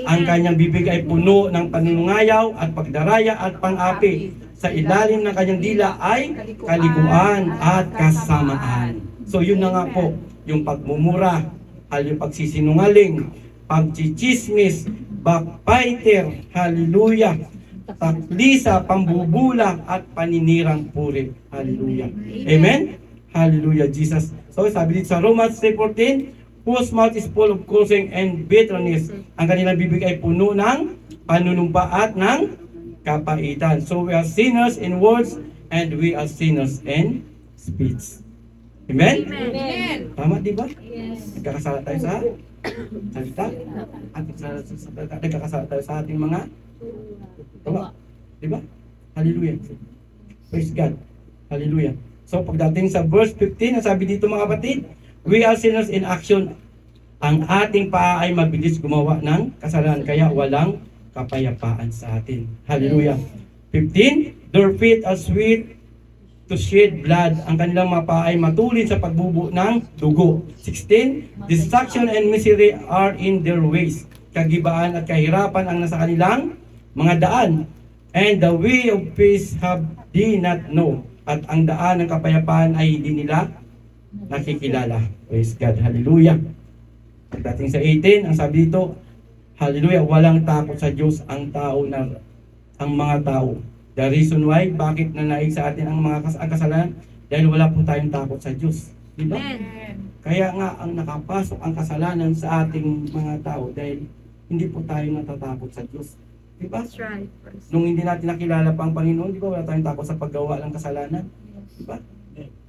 Ang kanyang bibig ay puno ng panunungayaw at pagdaraya at pang-api. Sa ilalim ng kanyang dila ay kaliguan at kasamaan. So yun na nga po, yung pagmumura, yung pagsisinungaling, pagchichismis, backbiter, hallelujah, taklisa, pambubula, at paninirang puri. Hallelujah. Amen? Hallelujah, Jesus. So, sabi dito sa Romans 3:14, whose mouth is full of cursing and bitterness. Ang kanilang bibig ay puno ng panunumpa at ng kapaitan. So, we are sinners in words and we are sinners in speech. Amen? Amen. Tama, di ba? Yes. Nagkakasala tayo sa salita at nagkakasala tayo sa ating mga tama. Diba? Hallelujah. Praise God. Hallelujah. So pagdating sa verse 15, sabi dito mga kapatid, we are sinners in action. Ang ating paa ay mabilis gumawa ng kasalanan, kaya walang kapayapaan sa atin. Hallelujah. 15, their feet are sweet to shed blood. Ang kanilang mga paa ay matulid sa pagbubo ng dugo. 16, destruction and misery are in their ways. Kagibaan at kahirapan ang nasa kanilang mga daan, and the way of peace have they not know. At ang daan ng kapayapaan ay hindi nila nakikilala. Praise God. Hallelujah. Pagdating sa 18, ang sabi dito, hallelujah, walang takot sa Diyos ang mga tao. The reason why, bakit nanaig sa atin ang mga kasalanan? Dahil wala po tayong takot sa Diyos. Diba? Kaya nga, ang nakapasok ang kasalanan sa ating mga tao dahil hindi po tayo natatakot sa Diyos. Diba? That's right. Nung hindi natin nakilala pa ang Panginoon, di ba wala tayong takot sa paggawa ng kasalanan? Diba?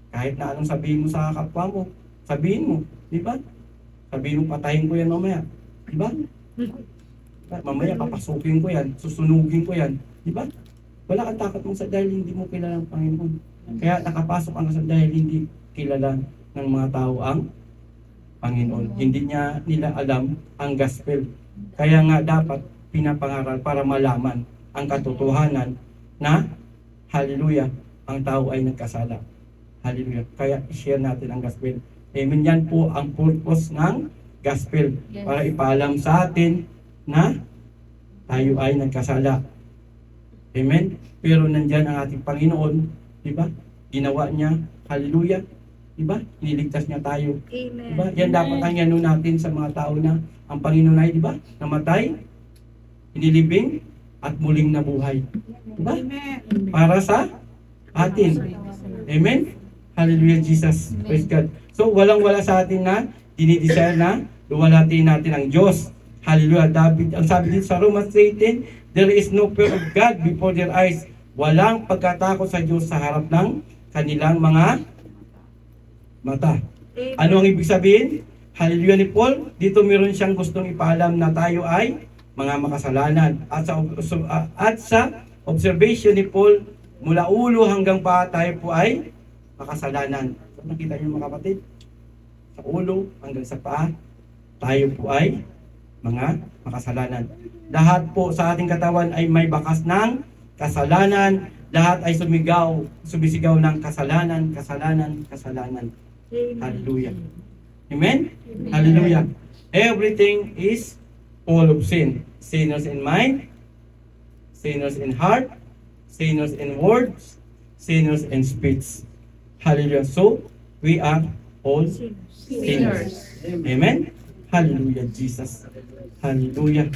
Kahit na anong sabihin mo sa kapwa mo, sabihin mo, di ba? Sabihin mo, patayin ko yan mamaya. Di ba? Mamaya papasukin ko yan, susunugin ko yan. Di ba? Wala kang takot mong sa dahil hindi mo kilala ang Panginoon. Kaya nakapasok ang sa dahil hindi kilala ng mga tao ang Panginoon. Hindi nila alam ang gospel. Kaya nga dapat pinapangaral para malaman ang katotohanan na hallelujah, ang tao ay nagkasala. Hallelujah. Kaya i-share natin ang gospel. Amen. Yan po ang purpose ng gospel. Para ipaalam sa atin na tayo ay nagkasala. Amen. Pero nandyan ang ating Panginoon, di ba? Ginawa niya, hallelujah. Di ba? Iniligtas niya tayo. Amen. Di ba? Yan dapat ang ano natin sa mga tao na ang Panginoon ay, di ba? Namatay, inilibing, at muling nabuhay. Di ba? Para sa atin. Amen? Hallelujah, Jesus. Praise God. So, walang-wala sa atin na dinidesire na luwalhatiin natin ang Diyos. Hallelujah. David, ang sabi dito sa Romans 3:10, there is no fear of God before their eyes. Walang pagkatakot sa Diyos sa harap ng kanilang mga mata. Ano ang ibig sabihin? Hallelujah ni Paul. Dito meron siyang gustong ipaalam na tayo ay mga makasalanan. At sa observation ni Paul, mula ulo hanggang paa tayo po ay makasalanan. So, nakita niyo mga kapatid? Sa ulo hanggang sa paa, tayo po ay mga makasalanan. Lahat po sa ating katawan ay may bakas ng kasalanan. Lahat ay sumisigaw ng kasalanan, kasalanan, kasalanan. Hallelujah. Amen? Hallelujah. Everything is full of sin. Sinners in mind, sinners in heart, sinners in words, sinners in speech. Hallelujah. So, we are all sinners. Amen? Hallelujah, Jesus. Hallelujah.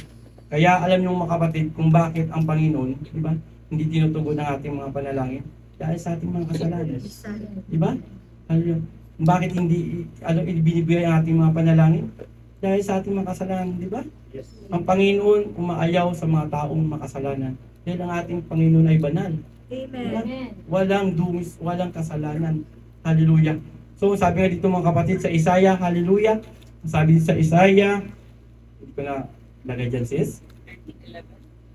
Kaya alam niyo mga kapatid kung bakit ang Panginoon, di ba, hindi tinutugon ang ating mga panalangin dahil sa ating mga kasalanan. Di ba? Hallelujah. Bakit hindi binibigay ang ating mga panalangin? Dahil sa ating mga kasalanan, di ba? Yes. Ang Panginoon umaayaw sa mga taong makasalanan. Dahil ang ating Panginoon ay banal. Amen. Diba? Walang dungis, walang kasalanan. Hallelujah. So sabi nga dito mga kapatid sa Isaiah, hallelujah. Sabi dito sa Isaiah, hindi ko na lagay dyan sis.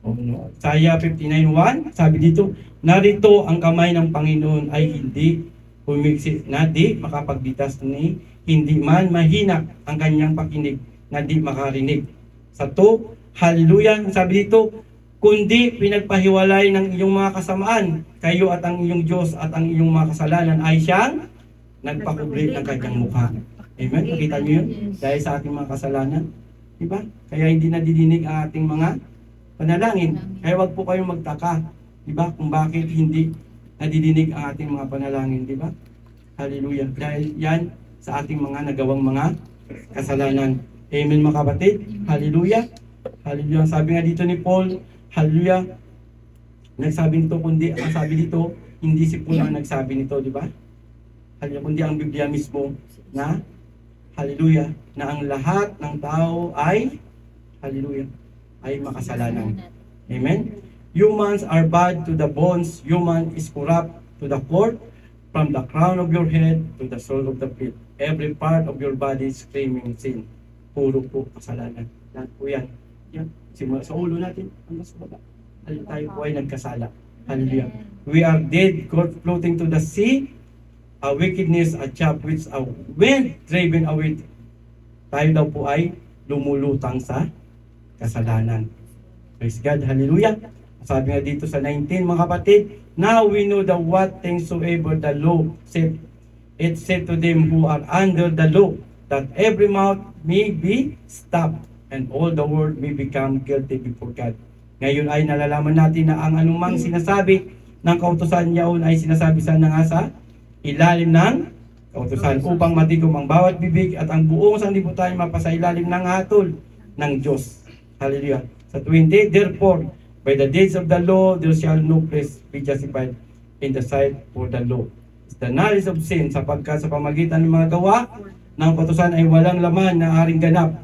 Oh, no. Isaiah 59:1, sabi dito, narito ang kamay ng Panginoon ay hindi humigsi na di makapagbitas ni hindi man mahina ang kanyang pakinig na di makarinig. Sa to, hallelujah, sabi dito, kundi pinagpahiwalay ng iyong mga kasamaan, kayo at ang iyong Diyos at ang iyong mga kasalanan ay siyang nagpakubli ng kanyang mukha. Amen? Nakita niyo yun? Dahil sa ating mga kasalanan. Diba? Kaya hindi nadidinig ang ating mga panalangin. Kaya wag po kayong magtaka. Diba? Kung bakit hindi nadidinig ang ating mga panalangin. Diba? Hallelujah. Dahil yan sa ating mga nagawang mga kasalanan. Amen mga kapatid. Hallelujah. Hallelujah. Sabi nga dito ni Paul, hallelujah. Nagsabi nito, kundi ang sabi dito, hindi si Paul ang nagsabi nito, di ba? Hallelujah. Kundi ang Biblia mismo na, hallelujah, na ang lahat ng tao ay, hallelujah, ay makasalanan. Amen? Humans are bad to the bones. Human is corrupt to the core. From the crown of your head to the sole of the feet. Every part of your body is screaming sin. Puro po kasalanan. Lahat po yan. Yan. Simula sa ulo natin hanggang sa baba. Tayo po ay nagkasala. Hallelujah. We are dead, floating to the sea. A wickedness, a chaff which a wind driven away. Tayo daw po ay lumulutang sa kasalanan. Praise God. Hallelujah. Sabi nga dito sa 19 mga kapatid, now we know that what things soever the law said, it said to them who are under the law, that every mouth may be stopped, and all the world may become guilty before God. Ngayon ay nalalaman natin na ang anumang sinasabi ng kautusan yaon ay sinasabi sana nga sa ilalim ng kautusan upang matikom ang bawat bibig at ang buong sanlibutan mapasailalim ng hatol ng Diyos. Hallelujah. Sa 20, therefore, by the deeds of the law, there shall no flesh be justified in the sight for the law. It's the knowledge of sin, sapagkat sa pamagitan ng mga gawa ng kautusan ay walang laman na aring ganap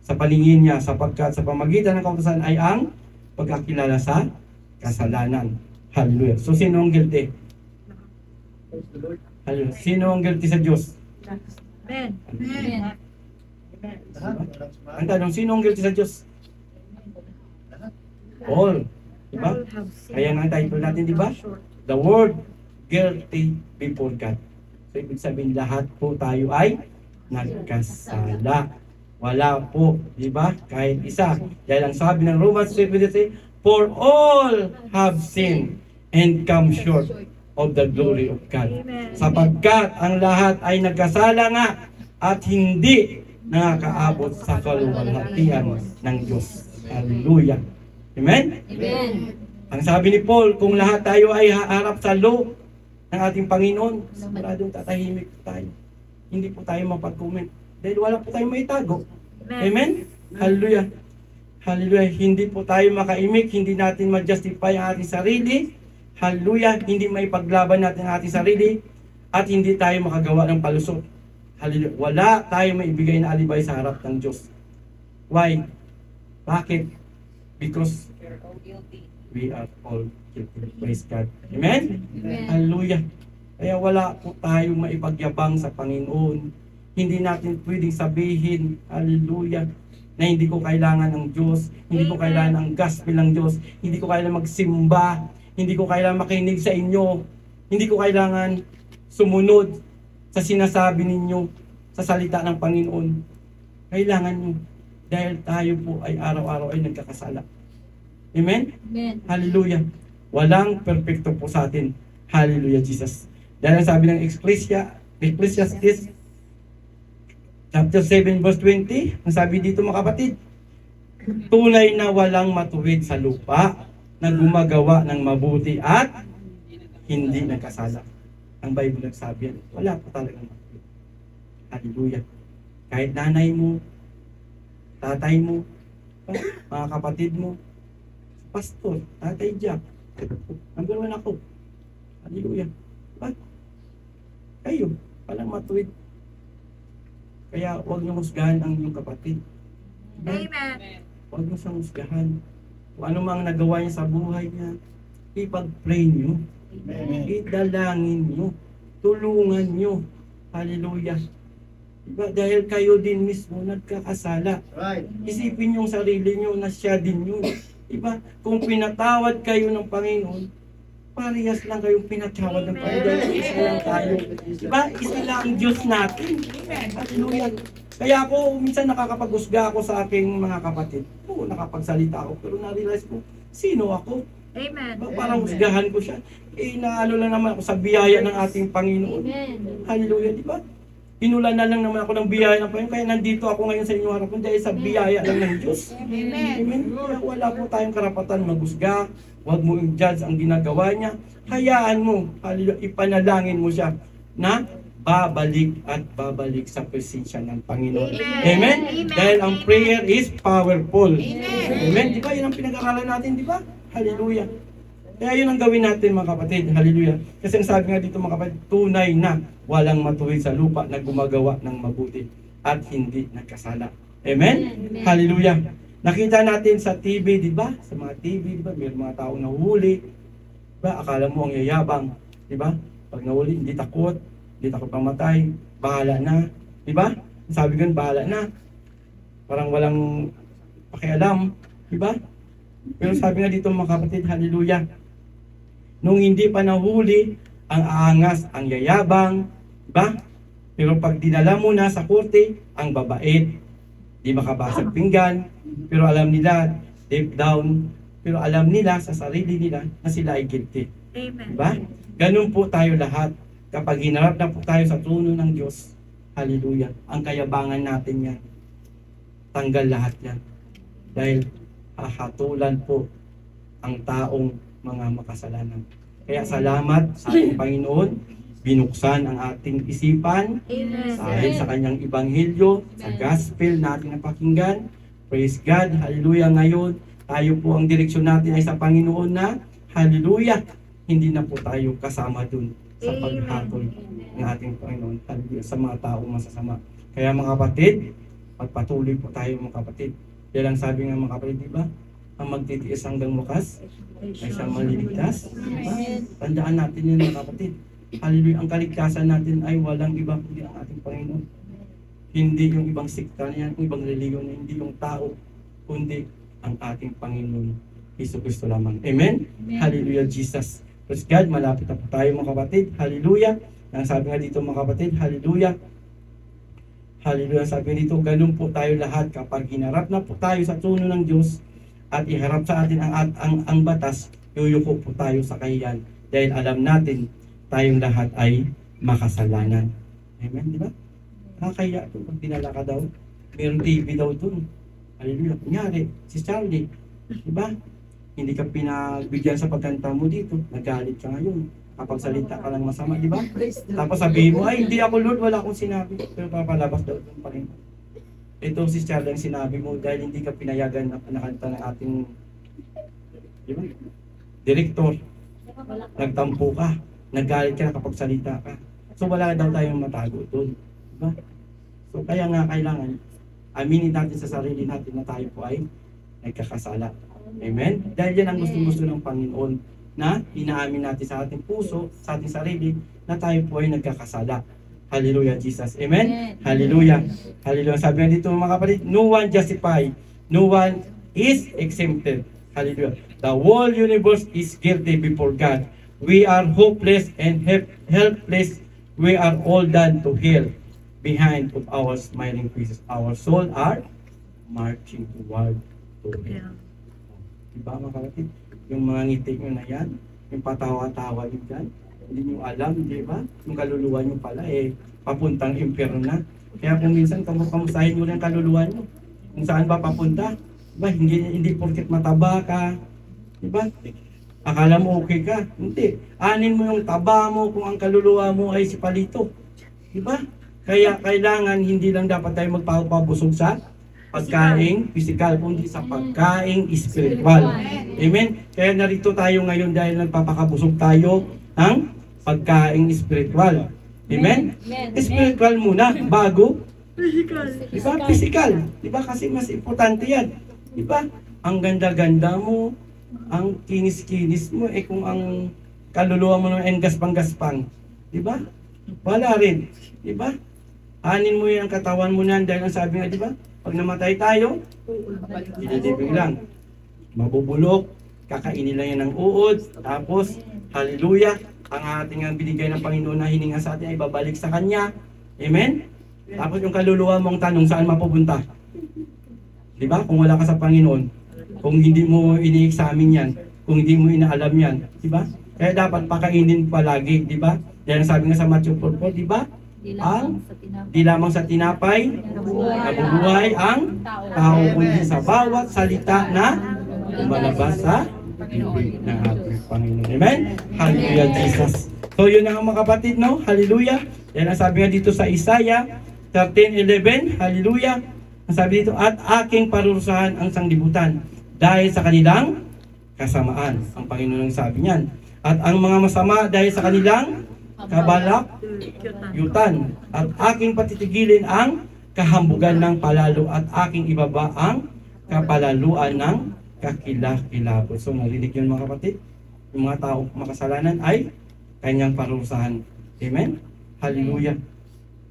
sa paningin niya, sapagkat sa pamagitan ng kautusan ay ang pagkakilala sa kasalanan. Hallelujah. So, sino ang guilty? Hallelujah. Sino ang guilty sa Diyos? Amen. Amen. Ang tanong, sino ang guilty sa Diyos? all. Diba? Kaya nga ang title natin, diba? The world guilty before God. So, ibig sabihin, lahat po tayo ay nagkasala. Wala po, diba? Kahit isa. Dahil ang sabi ng Romans 3:23, for all have sinned and come short of the glory of God. Sapagkat ang lahat ay nagkasala nga at hindi nakakaabot sa kaluwalhatian ng Diyos. Hallelujah. Amen? Amen. Ang sabi ni Paul, kung lahat tayo ay haharap sa loob ng ating Panginoon, siguradong tatahimik tayo. Hindi po tayo mapag-comment. Dahil wala po tayong maitago. Amen? Hallelujah. Hallelujah. Hindi po tayo makaimik, hindi natin ma-justify ang ating sarili. Hallelujah. Hindi maipaglaban natin ang ating sarili. At hindi tayo makagawa ng palusot. Hallelujah. Wala tayong maibigay na alibay sa harap ng Diyos. Why? Bakit? Because we are all guilty. Praise God. Amen? Amen. Hallelujah. Kaya wala po tayong maipagyabang sa Panginoon. Hindi natin pwedeng sabihin, hallelujah, na hindi ko kailangan ng Diyos, hindi ko kailangan ng gospel ng Diyos, hindi ko kailangan magsimba, hindi ko kailangan makinig sa inyo, hindi ko kailangan sumunod sa sinasabi ninyo sa salita ng Panginoon. Kailangan nyo. Dahil tayo po ay araw-araw ay nagkakasala. Amen? Amen. Hallelujah. Walang perfecto po sa atin. Hallelujah, Jesus. Dahil ang sabi ng Ecclesiastes chapter 7 verse 20, ang sabi dito mga kapatid, tunay na walang matuwid sa lupa na gumagawa ng mabuti at hindi nagkasala. Ang Bible nagsabi yan, wala po talagang matuwid. Hallelujah. Kahit nanay mo, tatay mo, mga kapatid mo, pastor, tatay Jack, number 1 ako. Hallelujah. Ba't? Kayo, walang matuwid. Kaya huwag niyo husgahan ang inyong kapatid. Amen. Huwag niyo siyang husgahan. Kung ano mang nagawa niya sa buhay niya, ipag-pray niyo. Idalangin niyo. Tulungan niyo. Hallelujah. Diba? Dahil kayo din mismo nagkakasala. Isipin niyo yung sarili niyo na siya din yun. Diba? Kung pinatawad kayo ng Panginoon, parehas lang kayong pinatawad ng Panginoon. Isa lang tayo. Diba? Isa lang ang Diyos natin. Hallelujah. Kaya ako, minsan nakakapag-usga ako sa aking mga kapatid. Oo, nakapagsalita ako. Pero na-realize ko, sino ako? Amen. Diba? Parang husgahan ko siya. Naalo lang naman ako sa biyaya ng ating Panginoon. Hallelujah. Diba? Pinulan na lang naman ako ng biyaya ng Panginoon. Kaya nandito ako ngayon sa inyong harapan dahil sa biyaya lang ng Diyos. Amen. Kaya wala po tayong karapatan magusga. Huwag mo i-judge ang ginagawa niya. Hayaan mo, hallelujah, ipanalangin mo siya na babalik at babalik sa presensya ng Panginoon. Amen? Dahil ang prayer is powerful. Amen? Di ba? Yan ang pinag-aralan natin, di ba? Hallelujah. Kaya yun ang gawin natin mga kapatid. Hallelujah. Kasi ang sabi nga dito mga kapatid, tunay na walang matuwid sa lupa na gumagawa ng mabuti at hindi nagkasala. Amen? Hallelujah. Nakita natin sa TV, di ba? Sa mga TV, di ba? May mga taong nahuhuli. Di ba? Akala mo ang yayabang. Di ba? Pag nahuli, hindi takot pamatay. Bahala na. Di ba? Sabi ko, bahala na. Parang walang pakialam. Di ba? Pero sabi nga dito mga kapatid, hallelujah. Nung hindi pa nahuli, ang aangas, ang yayabang. Di ba? Pero pag dinala mo na sa korte, ang babait. Di makabasag pinggan. Pero alam nila, deep down, pero alam nila sa sarili nila na sila ay guilty. Amen. Diba? Ganun po tayo lahat. Kapag hinarap na po tayo sa trono ng Diyos, hallelujah, ang kayabangan natin yan. Tanggal lahat yan. Dahil hahatulan po ang taong mga makasalanan. Kaya salamat sa ating Panginoon, binuksan ang ating isipan dahil sa kanyang ibanghilyo, sa gospel na ating napakinggan. Praise God, hallelujah. Ngayon, tayo po ang direksyon natin ay sa Panginoon na, hallelujah, hindi na po tayo kasama dun sa paghatol ng ating Panginoon, hallelujah, sa mga taong masasama. Kaya mga kapatid, magpatuloy po tayo mga kapatid. Yan ang sabi ng mga kapatid, di ba? Ang magtitiis hanggang wakas ay siyang maliligtas. Diba? Tandaan natin yun mga kapatid. Hallelujah, ang kaligtasan natin ay walang iba kundi ang ating Panginoon. Hindi yung ibang sikta niya, yung ibang religion niya, hindi yung tao, kundi ang ating Panginoon Hesus Kristo lamang. Amen? Hallelujah, Jesus. Praise God, malapit na po tayo mga kapatid. Hallelujah. Ang sabi nga dito mga kapatid, hallelujah. Hallelujah, sabi dito, ganun po tayo lahat kapag hinarap na po tayo sa trono ng Diyos at iharap sa atin ang batas, yuyuko po tayo sa kahiyan dahil alam natin tayong lahat ay makasalanan. Amen, di ba? Nakakahiya ito pag dinala ka daw. Mayroong TV daw doon. Hallelujah. Kunyari, si Charlie, di ba? Hindi ka pinagbigyan sa pagkanta mo dito. Nagalit ka ngayon. Kapag salita ka lang masama, di ba? Tapos sabihin mo, ay hindi ako Lord, wala akong sinabi. Pero papalabas daw doon pa rin. Ito si Charlie ang sinabi mo dahil hindi ka pinayagan na nakanta ng ating, di ba? Direktor. Nagtampo ka. Nagalit ka kapag salita ka. So wala daw tayong matago doon. Di ba? So kaya nga kailangan aminin natin sa sarili natin na tayo po ay nagkakasala. Amen? Dahil yan ang gusto-gusto ng Panginoon na inaamin natin sa ating puso, sa ating sarili, na tayo po ay nagkakasala. Hallelujah, Jesus. Amen? Hallelujah. Hallelujah. Sabi nga dito mga kapatid, no one justified, no one is exempted. Hallelujah. The whole universe is guilty before God. We are hopeless and helpless. We are all done to hell behind of our smiling faces. Our soul are marching toward to hell. Diba mga kapatid? Yung mga ngiti nyo na yan, yung patawa-tawa nyo dyan, hindi nyo alam, di ba? Yung kaluluwa nyo pala, papuntang impyerno na. Kaya kung minsan, kamustahin nyo lang kaluluwa nyo. Kung saan ba papunta? Diba? Hindi porket mataba ka. Diba? Akala mo okay ka? Hindi. Anin mo yung taba mo kung ang kaluluwa mo ay si palito. Diba? Kaya kailangan hindi lang dapat tayo magpapabusog sa pagkaing physical, kundi sa pagkaing spiritual. Amen? Kaya narito tayo ngayon dahil nagpapakabusog tayo ng pagkaing spiritual. Amen? Spiritual muna, bago diba? Physical. Diba? Kasi mas importante yan. Diba? Ang ganda-ganda mo, ang kinis-kinis mo, kung ang kaluluwa mo ng gaspang-gaspang. Diba? Wala rin. Diba? Anin mo yung katawan mo nan dahil ang sabi nga, diba? Pag namatay tayo, ililibing lang. Mabubulok, kakainin lang yan ng uod, tapos, hallelujah, ang ating binigay ng Panginoon na hininga sa atin ay babalik sa Kanya. Amen? Tapos yung kaluluwa mong tanong, saan mapupunta? Diba? Kung wala ka sa Panginoon, kung hindi mo ini-examine yan, kung hindi mo inaalam yan, diba? Kaya dapat pakainin palagi, diba? Yan ang sabi nga sa Matthew 4:4, diba? Di lamang sa tinapay nabubuhay ang tao, kundi sa bawat salita na lumalabas sa bibig ng ating Panginoon. Amen? Hallelujah, Jesus. So yun ang mga kapatid, no? Hallelujah. Yan ang sabi nga dito sa Isaiah 13:11. Hallelujah. Ang sabi dito, at aking parurusahan ang sanglibutan dahil sa kanilang kasamaan. Ang Panginoon ang sabi niyan. At ang mga masama dahil sa kanilang kabalak-yutan, at aking patitigilin ang kahambugan ng palalo, at aking ibaba ang kapalaluan ng kakilakilabot. So narinig yun mga kapatid, yung mga tao makasalanan ay kanyang parusahan. Amen? Hallelujah.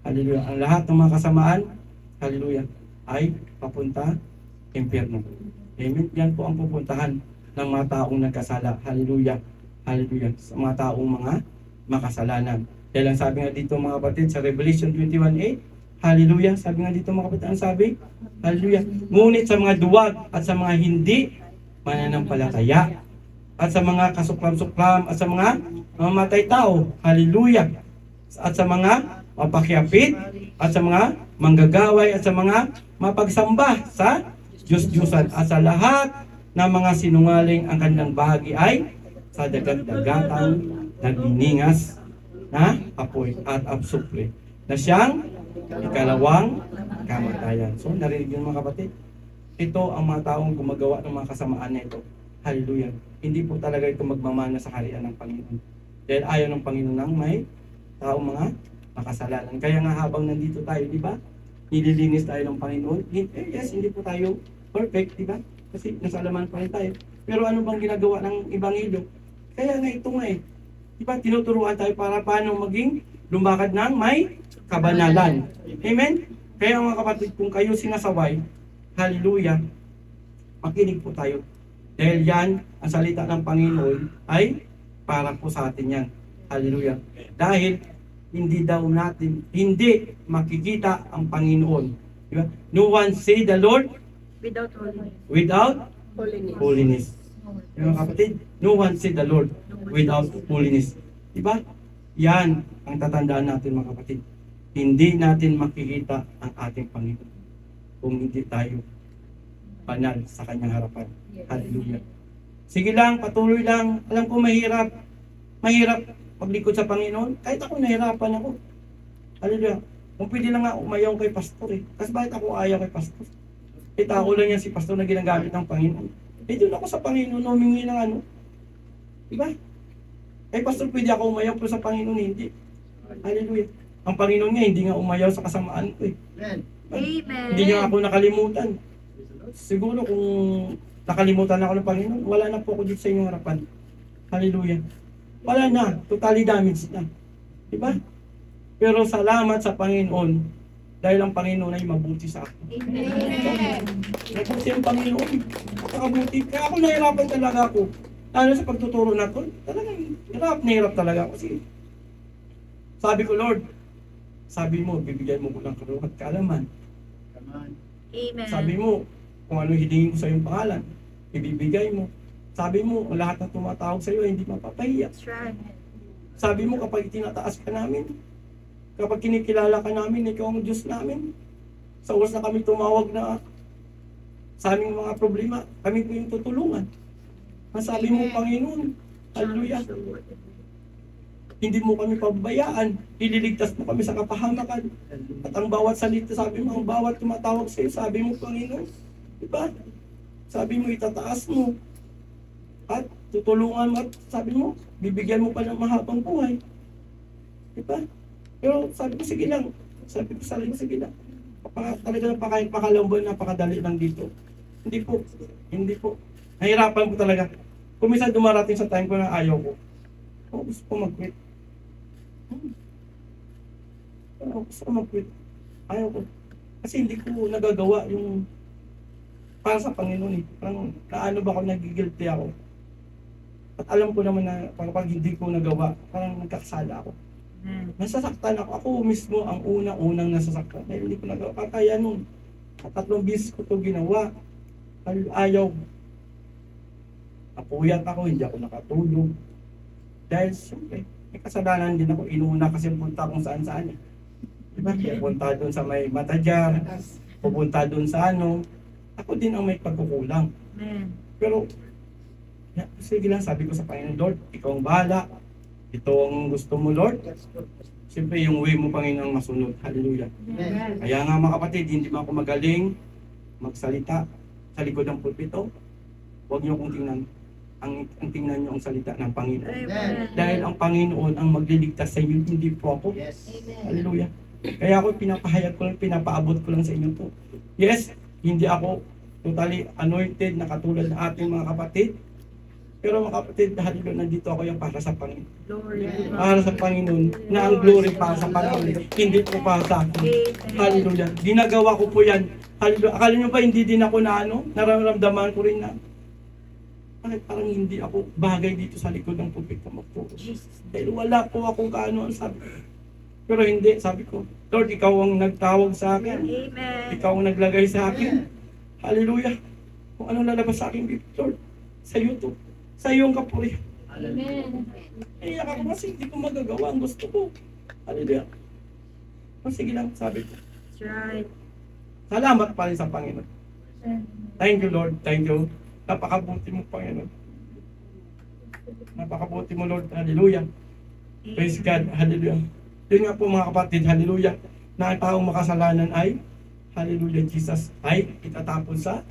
Hallelujah. Ang lahat ng mga kasamaan, hallelujah, ay papunta impyerno. Amen? Yan po ang pupuntahan ng mga taong nagkasala. Hallelujah. Hallelujah. Sa mga taong mga makasalanan. Dahil ang sabi nga dito mga kapatid sa Revelation 21:8, hallelujah, sabi nga dito mga kapatid, ang sabi, hallelujah, ngunit sa mga duwag at sa mga hindi mananampalataya at sa mga kasuklam-suklam at sa mga mamatay tao, hallelujah, at sa mga mapakyapit at sa mga manggagaway at sa mga mapagsamba sa Diyos-Diyosan at sa lahat ng mga sinungaling, ang kanilang bahagi ay sa dagat-dagatang nagniningas na apoy at absupre na siyang ikalawang kamatayan. So narinig yung mga kapatid, ito ang mga taong gumagawa ng mga kasamaan na ito. Hallelujah. Hindi po talaga ito magmamana sa kaharian ng Panginoon. Dahil ayaw ng Panginoon ng may taong mga makasalanan. Kaya nga habang nandito tayo, di ba? Nililinis tayo ng Panginoon. Yes, hindi po tayo perfect, di ba? Kasi nasa alaman pa rin tayo. Pero ano bang ginagawa ng Ebanghelyo? Kaya nga ito nga diba, tinuturuan tayo para paano maging lumakad ng may kabanalan. Amen? Kaya mga kapatid, kung kayo sinasaway, hallelujah, makinig po tayo. Dahil yan, ang salita ng Panginoon ay para po sa atin yan. Hallelujah. Dahil hindi makikita ang Panginoon. Diba? No one say the Lord Without holiness. without Holiness. holiness. Diba, kapatid? No one say the Lord without holiness. Diba? Yan ang tatandaan natin, mga kapatid. Hindi natin makikita ang ating Panginoon kung hindi tayo banal sa kanyang harapan. Hallelujah. Sige lang, patuloy lang. Alam ko mahirap. Mahirap paglikod sa Panginoon. Kahit ako nahirapan ako. Hallelujah. Kung pwede lang nga umayaw kay pastor eh. Kasi bakit ako ayaw kay pastor? Tao lang yan si pastor na ginagamit ng Panginoon. Doon ako sa Panginoon humingi ng ano. Diba? Kay pastor pwede ako umayaw pero sa Panginoon hindi. Hallelujah. Ang Panginoon niya hindi nga umayaw sa kasamaan ko eh. Amen. Hindi niya ako nakalimutan. Siguro kung nakalimutan ako ng Panginoon, wala na po ako dito sa inyong harapan. Hallelujah. Wala na. Totally damaged na. Diba? Pero salamat sa Panginoon dahil ang Panginoon ay mabuti sa akin. Amen. Mabuti ang Panginoon. Napakabuti. Kaya ako nahirapan talaga ako. Lalo sa pagtuturo na to, talagang hirap talaga ako. Kasi sabi ko, Lord, sabi mo, bibigyan mo ko ng karuhat kaalaman. Amen. Sabi mo, kung ano hidingin ko sa iyong pangalan, ibibigay mo. Sabi mo, lahat ng tumatawag sa iyo hindi mapapahiya. That's right. Sabi mo, kapag itinataas ka namin, kapag kinikilala ka namin, ikaw ang Diyos namin. Sa oras na kami tumawag na sa aming mga problema, kami po yung tutulungan. Ang sabi mo, Panginoon, hallelujah, hindi mo kami pabayaan, ililigtas mo kami sa kapahamakan. At ang bawat salita, sabi mo, ang bawat tumatawag sa iyo, sabi mo, Panginoon, diba? Sabi mo, itataas mo. At tutulungan mo, at sabi mo, bibigyan mo pa ng mahabang buhay. Diba? Pero sabi ko, sige lang. Sabi ko, sige lang. Talaga pakalambol, napakadali lang dito. Hindi po. Nahirapan ko talaga. Kung minsan dumarating sa time ko na ayaw ko. Gusto ko mag-quit. Gusto ko mag-quit. Ayaw ko. Kasi hindi ko nagagawa yung para sa Panginoon eh. Parang naano ba ako, nagigilty ako. At alam ko naman na pag hindi ko nagawa, parang nagkakasala ako. Nasasaktan ako. Ako mismo ang unang nasasaktan. Dahil hindi ko nagawa. Kaya nun, 3 beses ko ito ginawa. Ayaw. Napuyat ako, hindi ako nakatulog. Dahil siyempre, may kasalanan din ako. Inuuna kasi punta kung saan-saan. Diba? Pupunta doon sa may Matajar. Pupunta doon sa ano. Ako din ang may pagkukulang. Pero, sige lang, sabi ko sa Panginoon, Lord, ikaw ang bahala. Ito ang gusto mo, Lord. Siyempre, yung way mo, Panginoon, masunod. Hallelujah. Kaya nga mga kapatid, hindi ba ako magaling magsalita sa likod ng pulpito? Huwag niyo kong tingnan. Ang tingnan niyo ang salita ng Panginoon. Dahil ang Panginoon ang magliligtas sa inyo, hindi po ako. Hallelujah. Kaya ako pinapahayag ko lang, pinapaabot ko lang sa inyo to. Yes, hindi ako totally anointed na katulad ng ating mga kapatid. Pero mga kapatid, hallelujah, nandito ako yung para sa Panginoon. Para sa Panginoon, na ang glory para sa Panginoon, hindi po para sa akin. Hallelujah. Ginagawa ko po yan. Hallelujah. Akala nyo ba hindi din ako na ano? Nararamdaman ko rin na parang hindi ako bagay dito sa likod ng pulpit na magturo. Dahil wala po akong kaano ang sabi. Pero hindi, sabi ko, Lord, ikaw ang nagtawag sa akin. Ikaw ang naglagay sa akin. Hallelujah. Kung ano lalabas sa akin, Lord, sa iyo to. Sa iyong kapuri. Amen. Iyak ako kasi hindi ko magagawa ang gusto ko. Hallelujah. Sige lang, sabi ko. That's right. Salamat pa rin sa Panginoon. Thank you, Lord. Thank you. Napakabuti mo, Panginoon. Napakabuti mo, Lord. Hallelujah. Praise God. Hallelujah. Yun nga po mga kapatid. Hallelujah. Na ang taong makasalanan ay, hallelujah, Jesus ay itatapon sa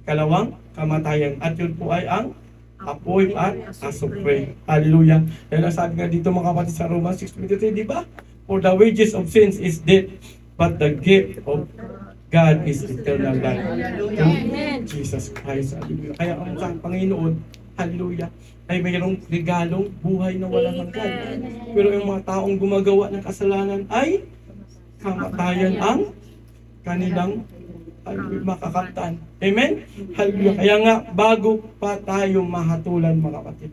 ikalawang kamatayan. At yun po ay ang apoy at asupre. Hallelujah. Dahil ang sabi nga dito mga kapatid sa Romans 6:23, di ba? For the wages of sins is death, but the gift of God is eternal life. Amen. Jesus Christ. Hallelujah. Kaya ang sa Panginoon, hallelujah, ay mayroong regalong buhay na walang hanggan. Pero yung mga taong gumagawa ng kasalanan ay kamatayan ang kanilang hallelujah, makakamtan. Amen? Hallelujah. Kaya nga, bago pa tayo mahatulan, mga kapatid,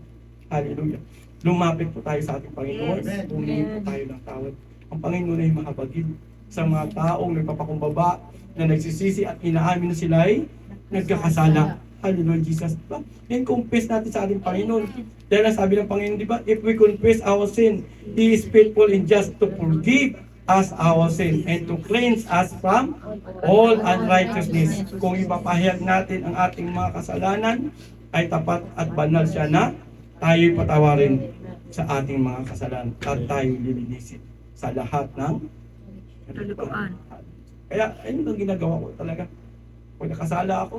hallelujah, lumapit po tayo sa ating Panginoon. Humingi po tayo ng tawad. Ang Panginoon ay mahabagin sa mga taong nagpapakumbaba, na nagsisisi at inaamin na sila ay nagkakasala. Hallelujah, Jesus. Diba? Then confess natin sa ating Panginoon. Dahil ang sabi ng Panginoon, di ba? If we confess our sin, He is faithful and just to forgive us our sin and to cleanse us from all unrighteousness. Kung ipapahayag natin ang ating mga kasalanan, ay tapat at banal siya na tayo'y patawarin sa ating mga kasalanan at tayo lilinisin sa lahat ng Kaluluan. Kaya, ayun ang ginagawa ko talaga. Kung nakasala ako,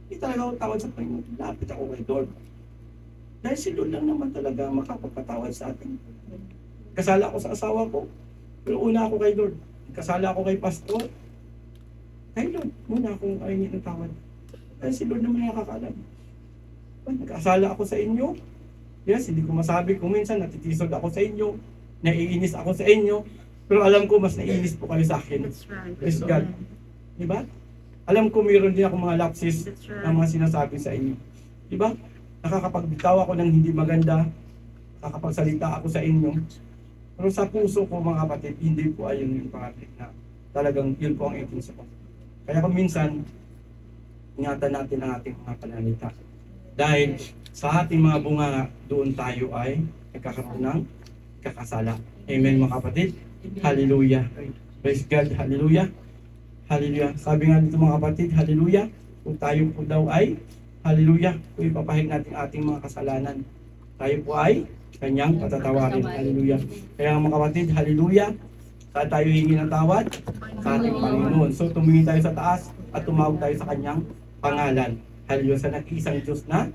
hindi talaga ako tawad sa Panginoon. Lapit ako kay Lord. Dahil si Lord lang naman talaga makapagpatawad sa atin. Kasala ako sa asawa ko, pero una ako kay Lord. Kasala ako kay pastor, ay Lord, muna akong ayun ng tawad. Dahil si Lord naman nakakalam. Nagkasala ako sa inyo. Yes, hindi ko masabi kung minsan natitisod ako sa inyo, naiinis ako sa inyo, pero alam ko mas naiinis po kayo sa akin. Praise God. Diba? Alam ko mayroon din ako mga lapses na mga sinasabi sa inyo. Diba? Nakakapagbitaw ako ng hindi maganda, nakakapagsalita ako sa inyo. Pero sa puso ko mga kapatid, hindi po ayun yung pangalit na talagang yun po ang itinsa ko. Kaya kung minsan, ingatan natin ang ating mga pananalita. Dahil sa ating mga bunga, doon tayo ay nagkakaroon ng kakasala. Amen mga kapatid. Hallelujah. Praise God. Hallelujah. Hallelujah. Sabi nga dito mga kapatid, hallelujah. Kung tayo po daw ay, hallelujah, kung ipapahig natin ating mga kasalanan, tayo po ay kanyang patatawarin. Hallelujah. Kaya mga kapatid, hallelujah. Saan tayo hingi ng tawad? Sa ating Panginoon. So tumingin tayo sa taas at tumawag tayo sa kanyang pangalan. Hallelujah. Sa nag-iisang Diyos na,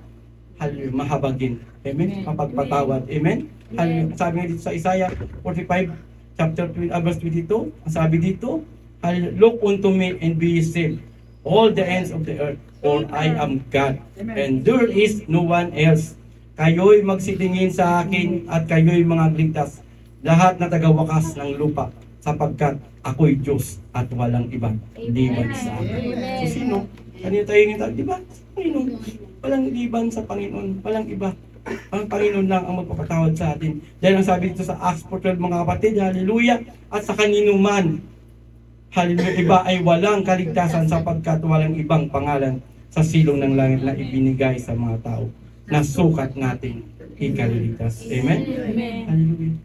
hallelujah, mahabagin. Amen. Mapagpatawad. Amen. Hallelujah. Sabi nga dito sa Isaiah 45, chapter 20, verse 22, ang sabi dito, look unto me and be saved, all the ends of the earth, for I am God, and there is no one else. Kayo'y magsitingin sa akin at kayo'y mga ligtas, lahat na tagawakas ng lupa, sapagkat ako'y Diyos at walang iba, liban sa akin. So sino? Kanina tayo yung tawag, di ba? Panginoon. Walang liban sa Panginoon, walang iba. Ang Panginoon lang ang magpapatawad sa atin. Dahil ang sabi dito sa Acts 4:12 mga kapatid, hallelujah, at sa kanino man, hallelujah, iba ay walang kaligtasan sapagkat walang ibang pangalan sa silong ng langit na ibinigay sa mga tao na sukat natin ikaliligtas. Amen? Hallelujah.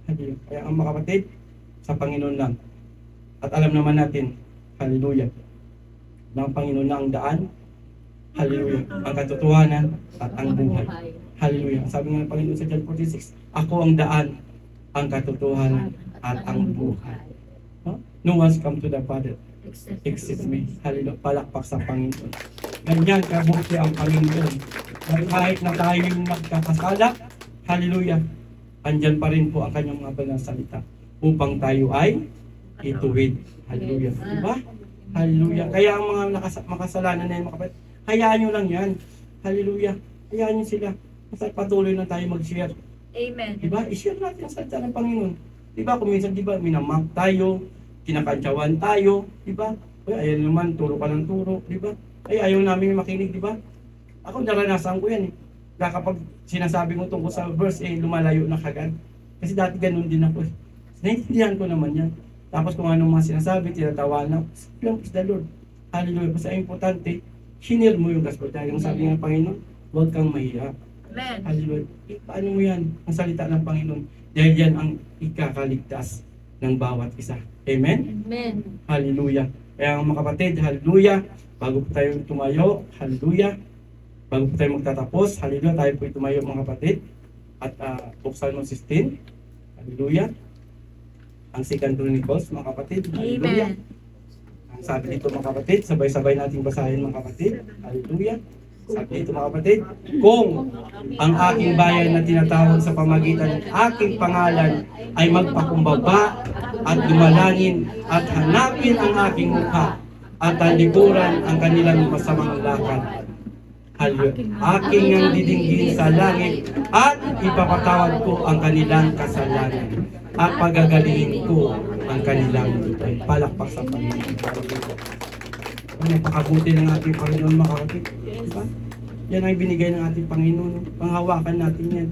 Hallelujah. Kaya ang mga kapatid, sa Panginoon lang. At alam naman natin, hallelujah, na ang Panginoon na ang daan, hallelujah, ang katotohanan at ang buhay. Hallelujah. Ang sabi nga ng Panginoon sa John 46, ako ang daan, ang katotohanan at ang buhay. Huh? No one's come to the Father except me. Hallelujah. Palakpak sa Panginoon. Ganyan kabuti ang Panginoon. Kahit na tayo yung magkakasala, hallelujah, andyan pa rin po ang kanyang mga banal na salita upang tayo ay ituwid. Hallelujah. Diba? Hallelujah. Kaya ang mga makasalanan na yun, makapit, hayaan nyo lang yan. Hallelujah. Hayaan nyo sila. Basta patuloy na tayo mag-share. Amen. Diba? I-share natin ang salita ng Panginoon. Diba? Kung minsan, diba, minamak tayo, kinakantsawan tayo, diba? Ay, ayaw naman, turo ka ng turo, diba? Ay, ayaw namin makinig, diba? Ako, naranasan ko yan eh. Kaya kapag sinasabi mo tungkol sa verse, lumalayo na kagad. Kasi dati ganun din ako. Naintindihan ko naman yan. Tapos kung anong mga sinasabi, tinatawanan, praise the Lord. Hallelujah. Basta importante, shinare mo yung gospel. Dahil ang sabi ng Panginoon, huwag kang mahiya. Amen. Hallelujah. Paano mo yan? Ang salita ng Panginoon. Dahil yan ang ikakaligtas ng bawat isa. Amen? Amen. Hallelujah. Kaya mga kapatid, hallelujah. Bago po tayo tumayo, hallelujah. Bago po tayo magtatapos, hallelujah, tayo po tumayo mga kapatid. At buksan mo 16. Hallelujah. Ang 2 Chronicles, mga kapatid. Hallelujah. Ang sabi dito mga kapatid, sabay-sabay nating basahin mga kapatid. Hallelujah. Sabi dito mga kapatid, kung ang aking bayan na tinatawag sa pamagitan ng aking pangalan ay magpakumbaba at dumalangin at hanapin ang aking mukha at talikuran ang kanilang masamang lakad. Hallelujah. Aking ang didinggin sa langit at ipapatawad ko ang kanilang kasalanan at pagagalingin ko ang kanilang buhay. Palakpak sa Panginoon. Napakabuti ng ating Panginoon, mga kapatid. Diba? Yan ang binigay ng ating Panginoon. Panghawakan natin yan.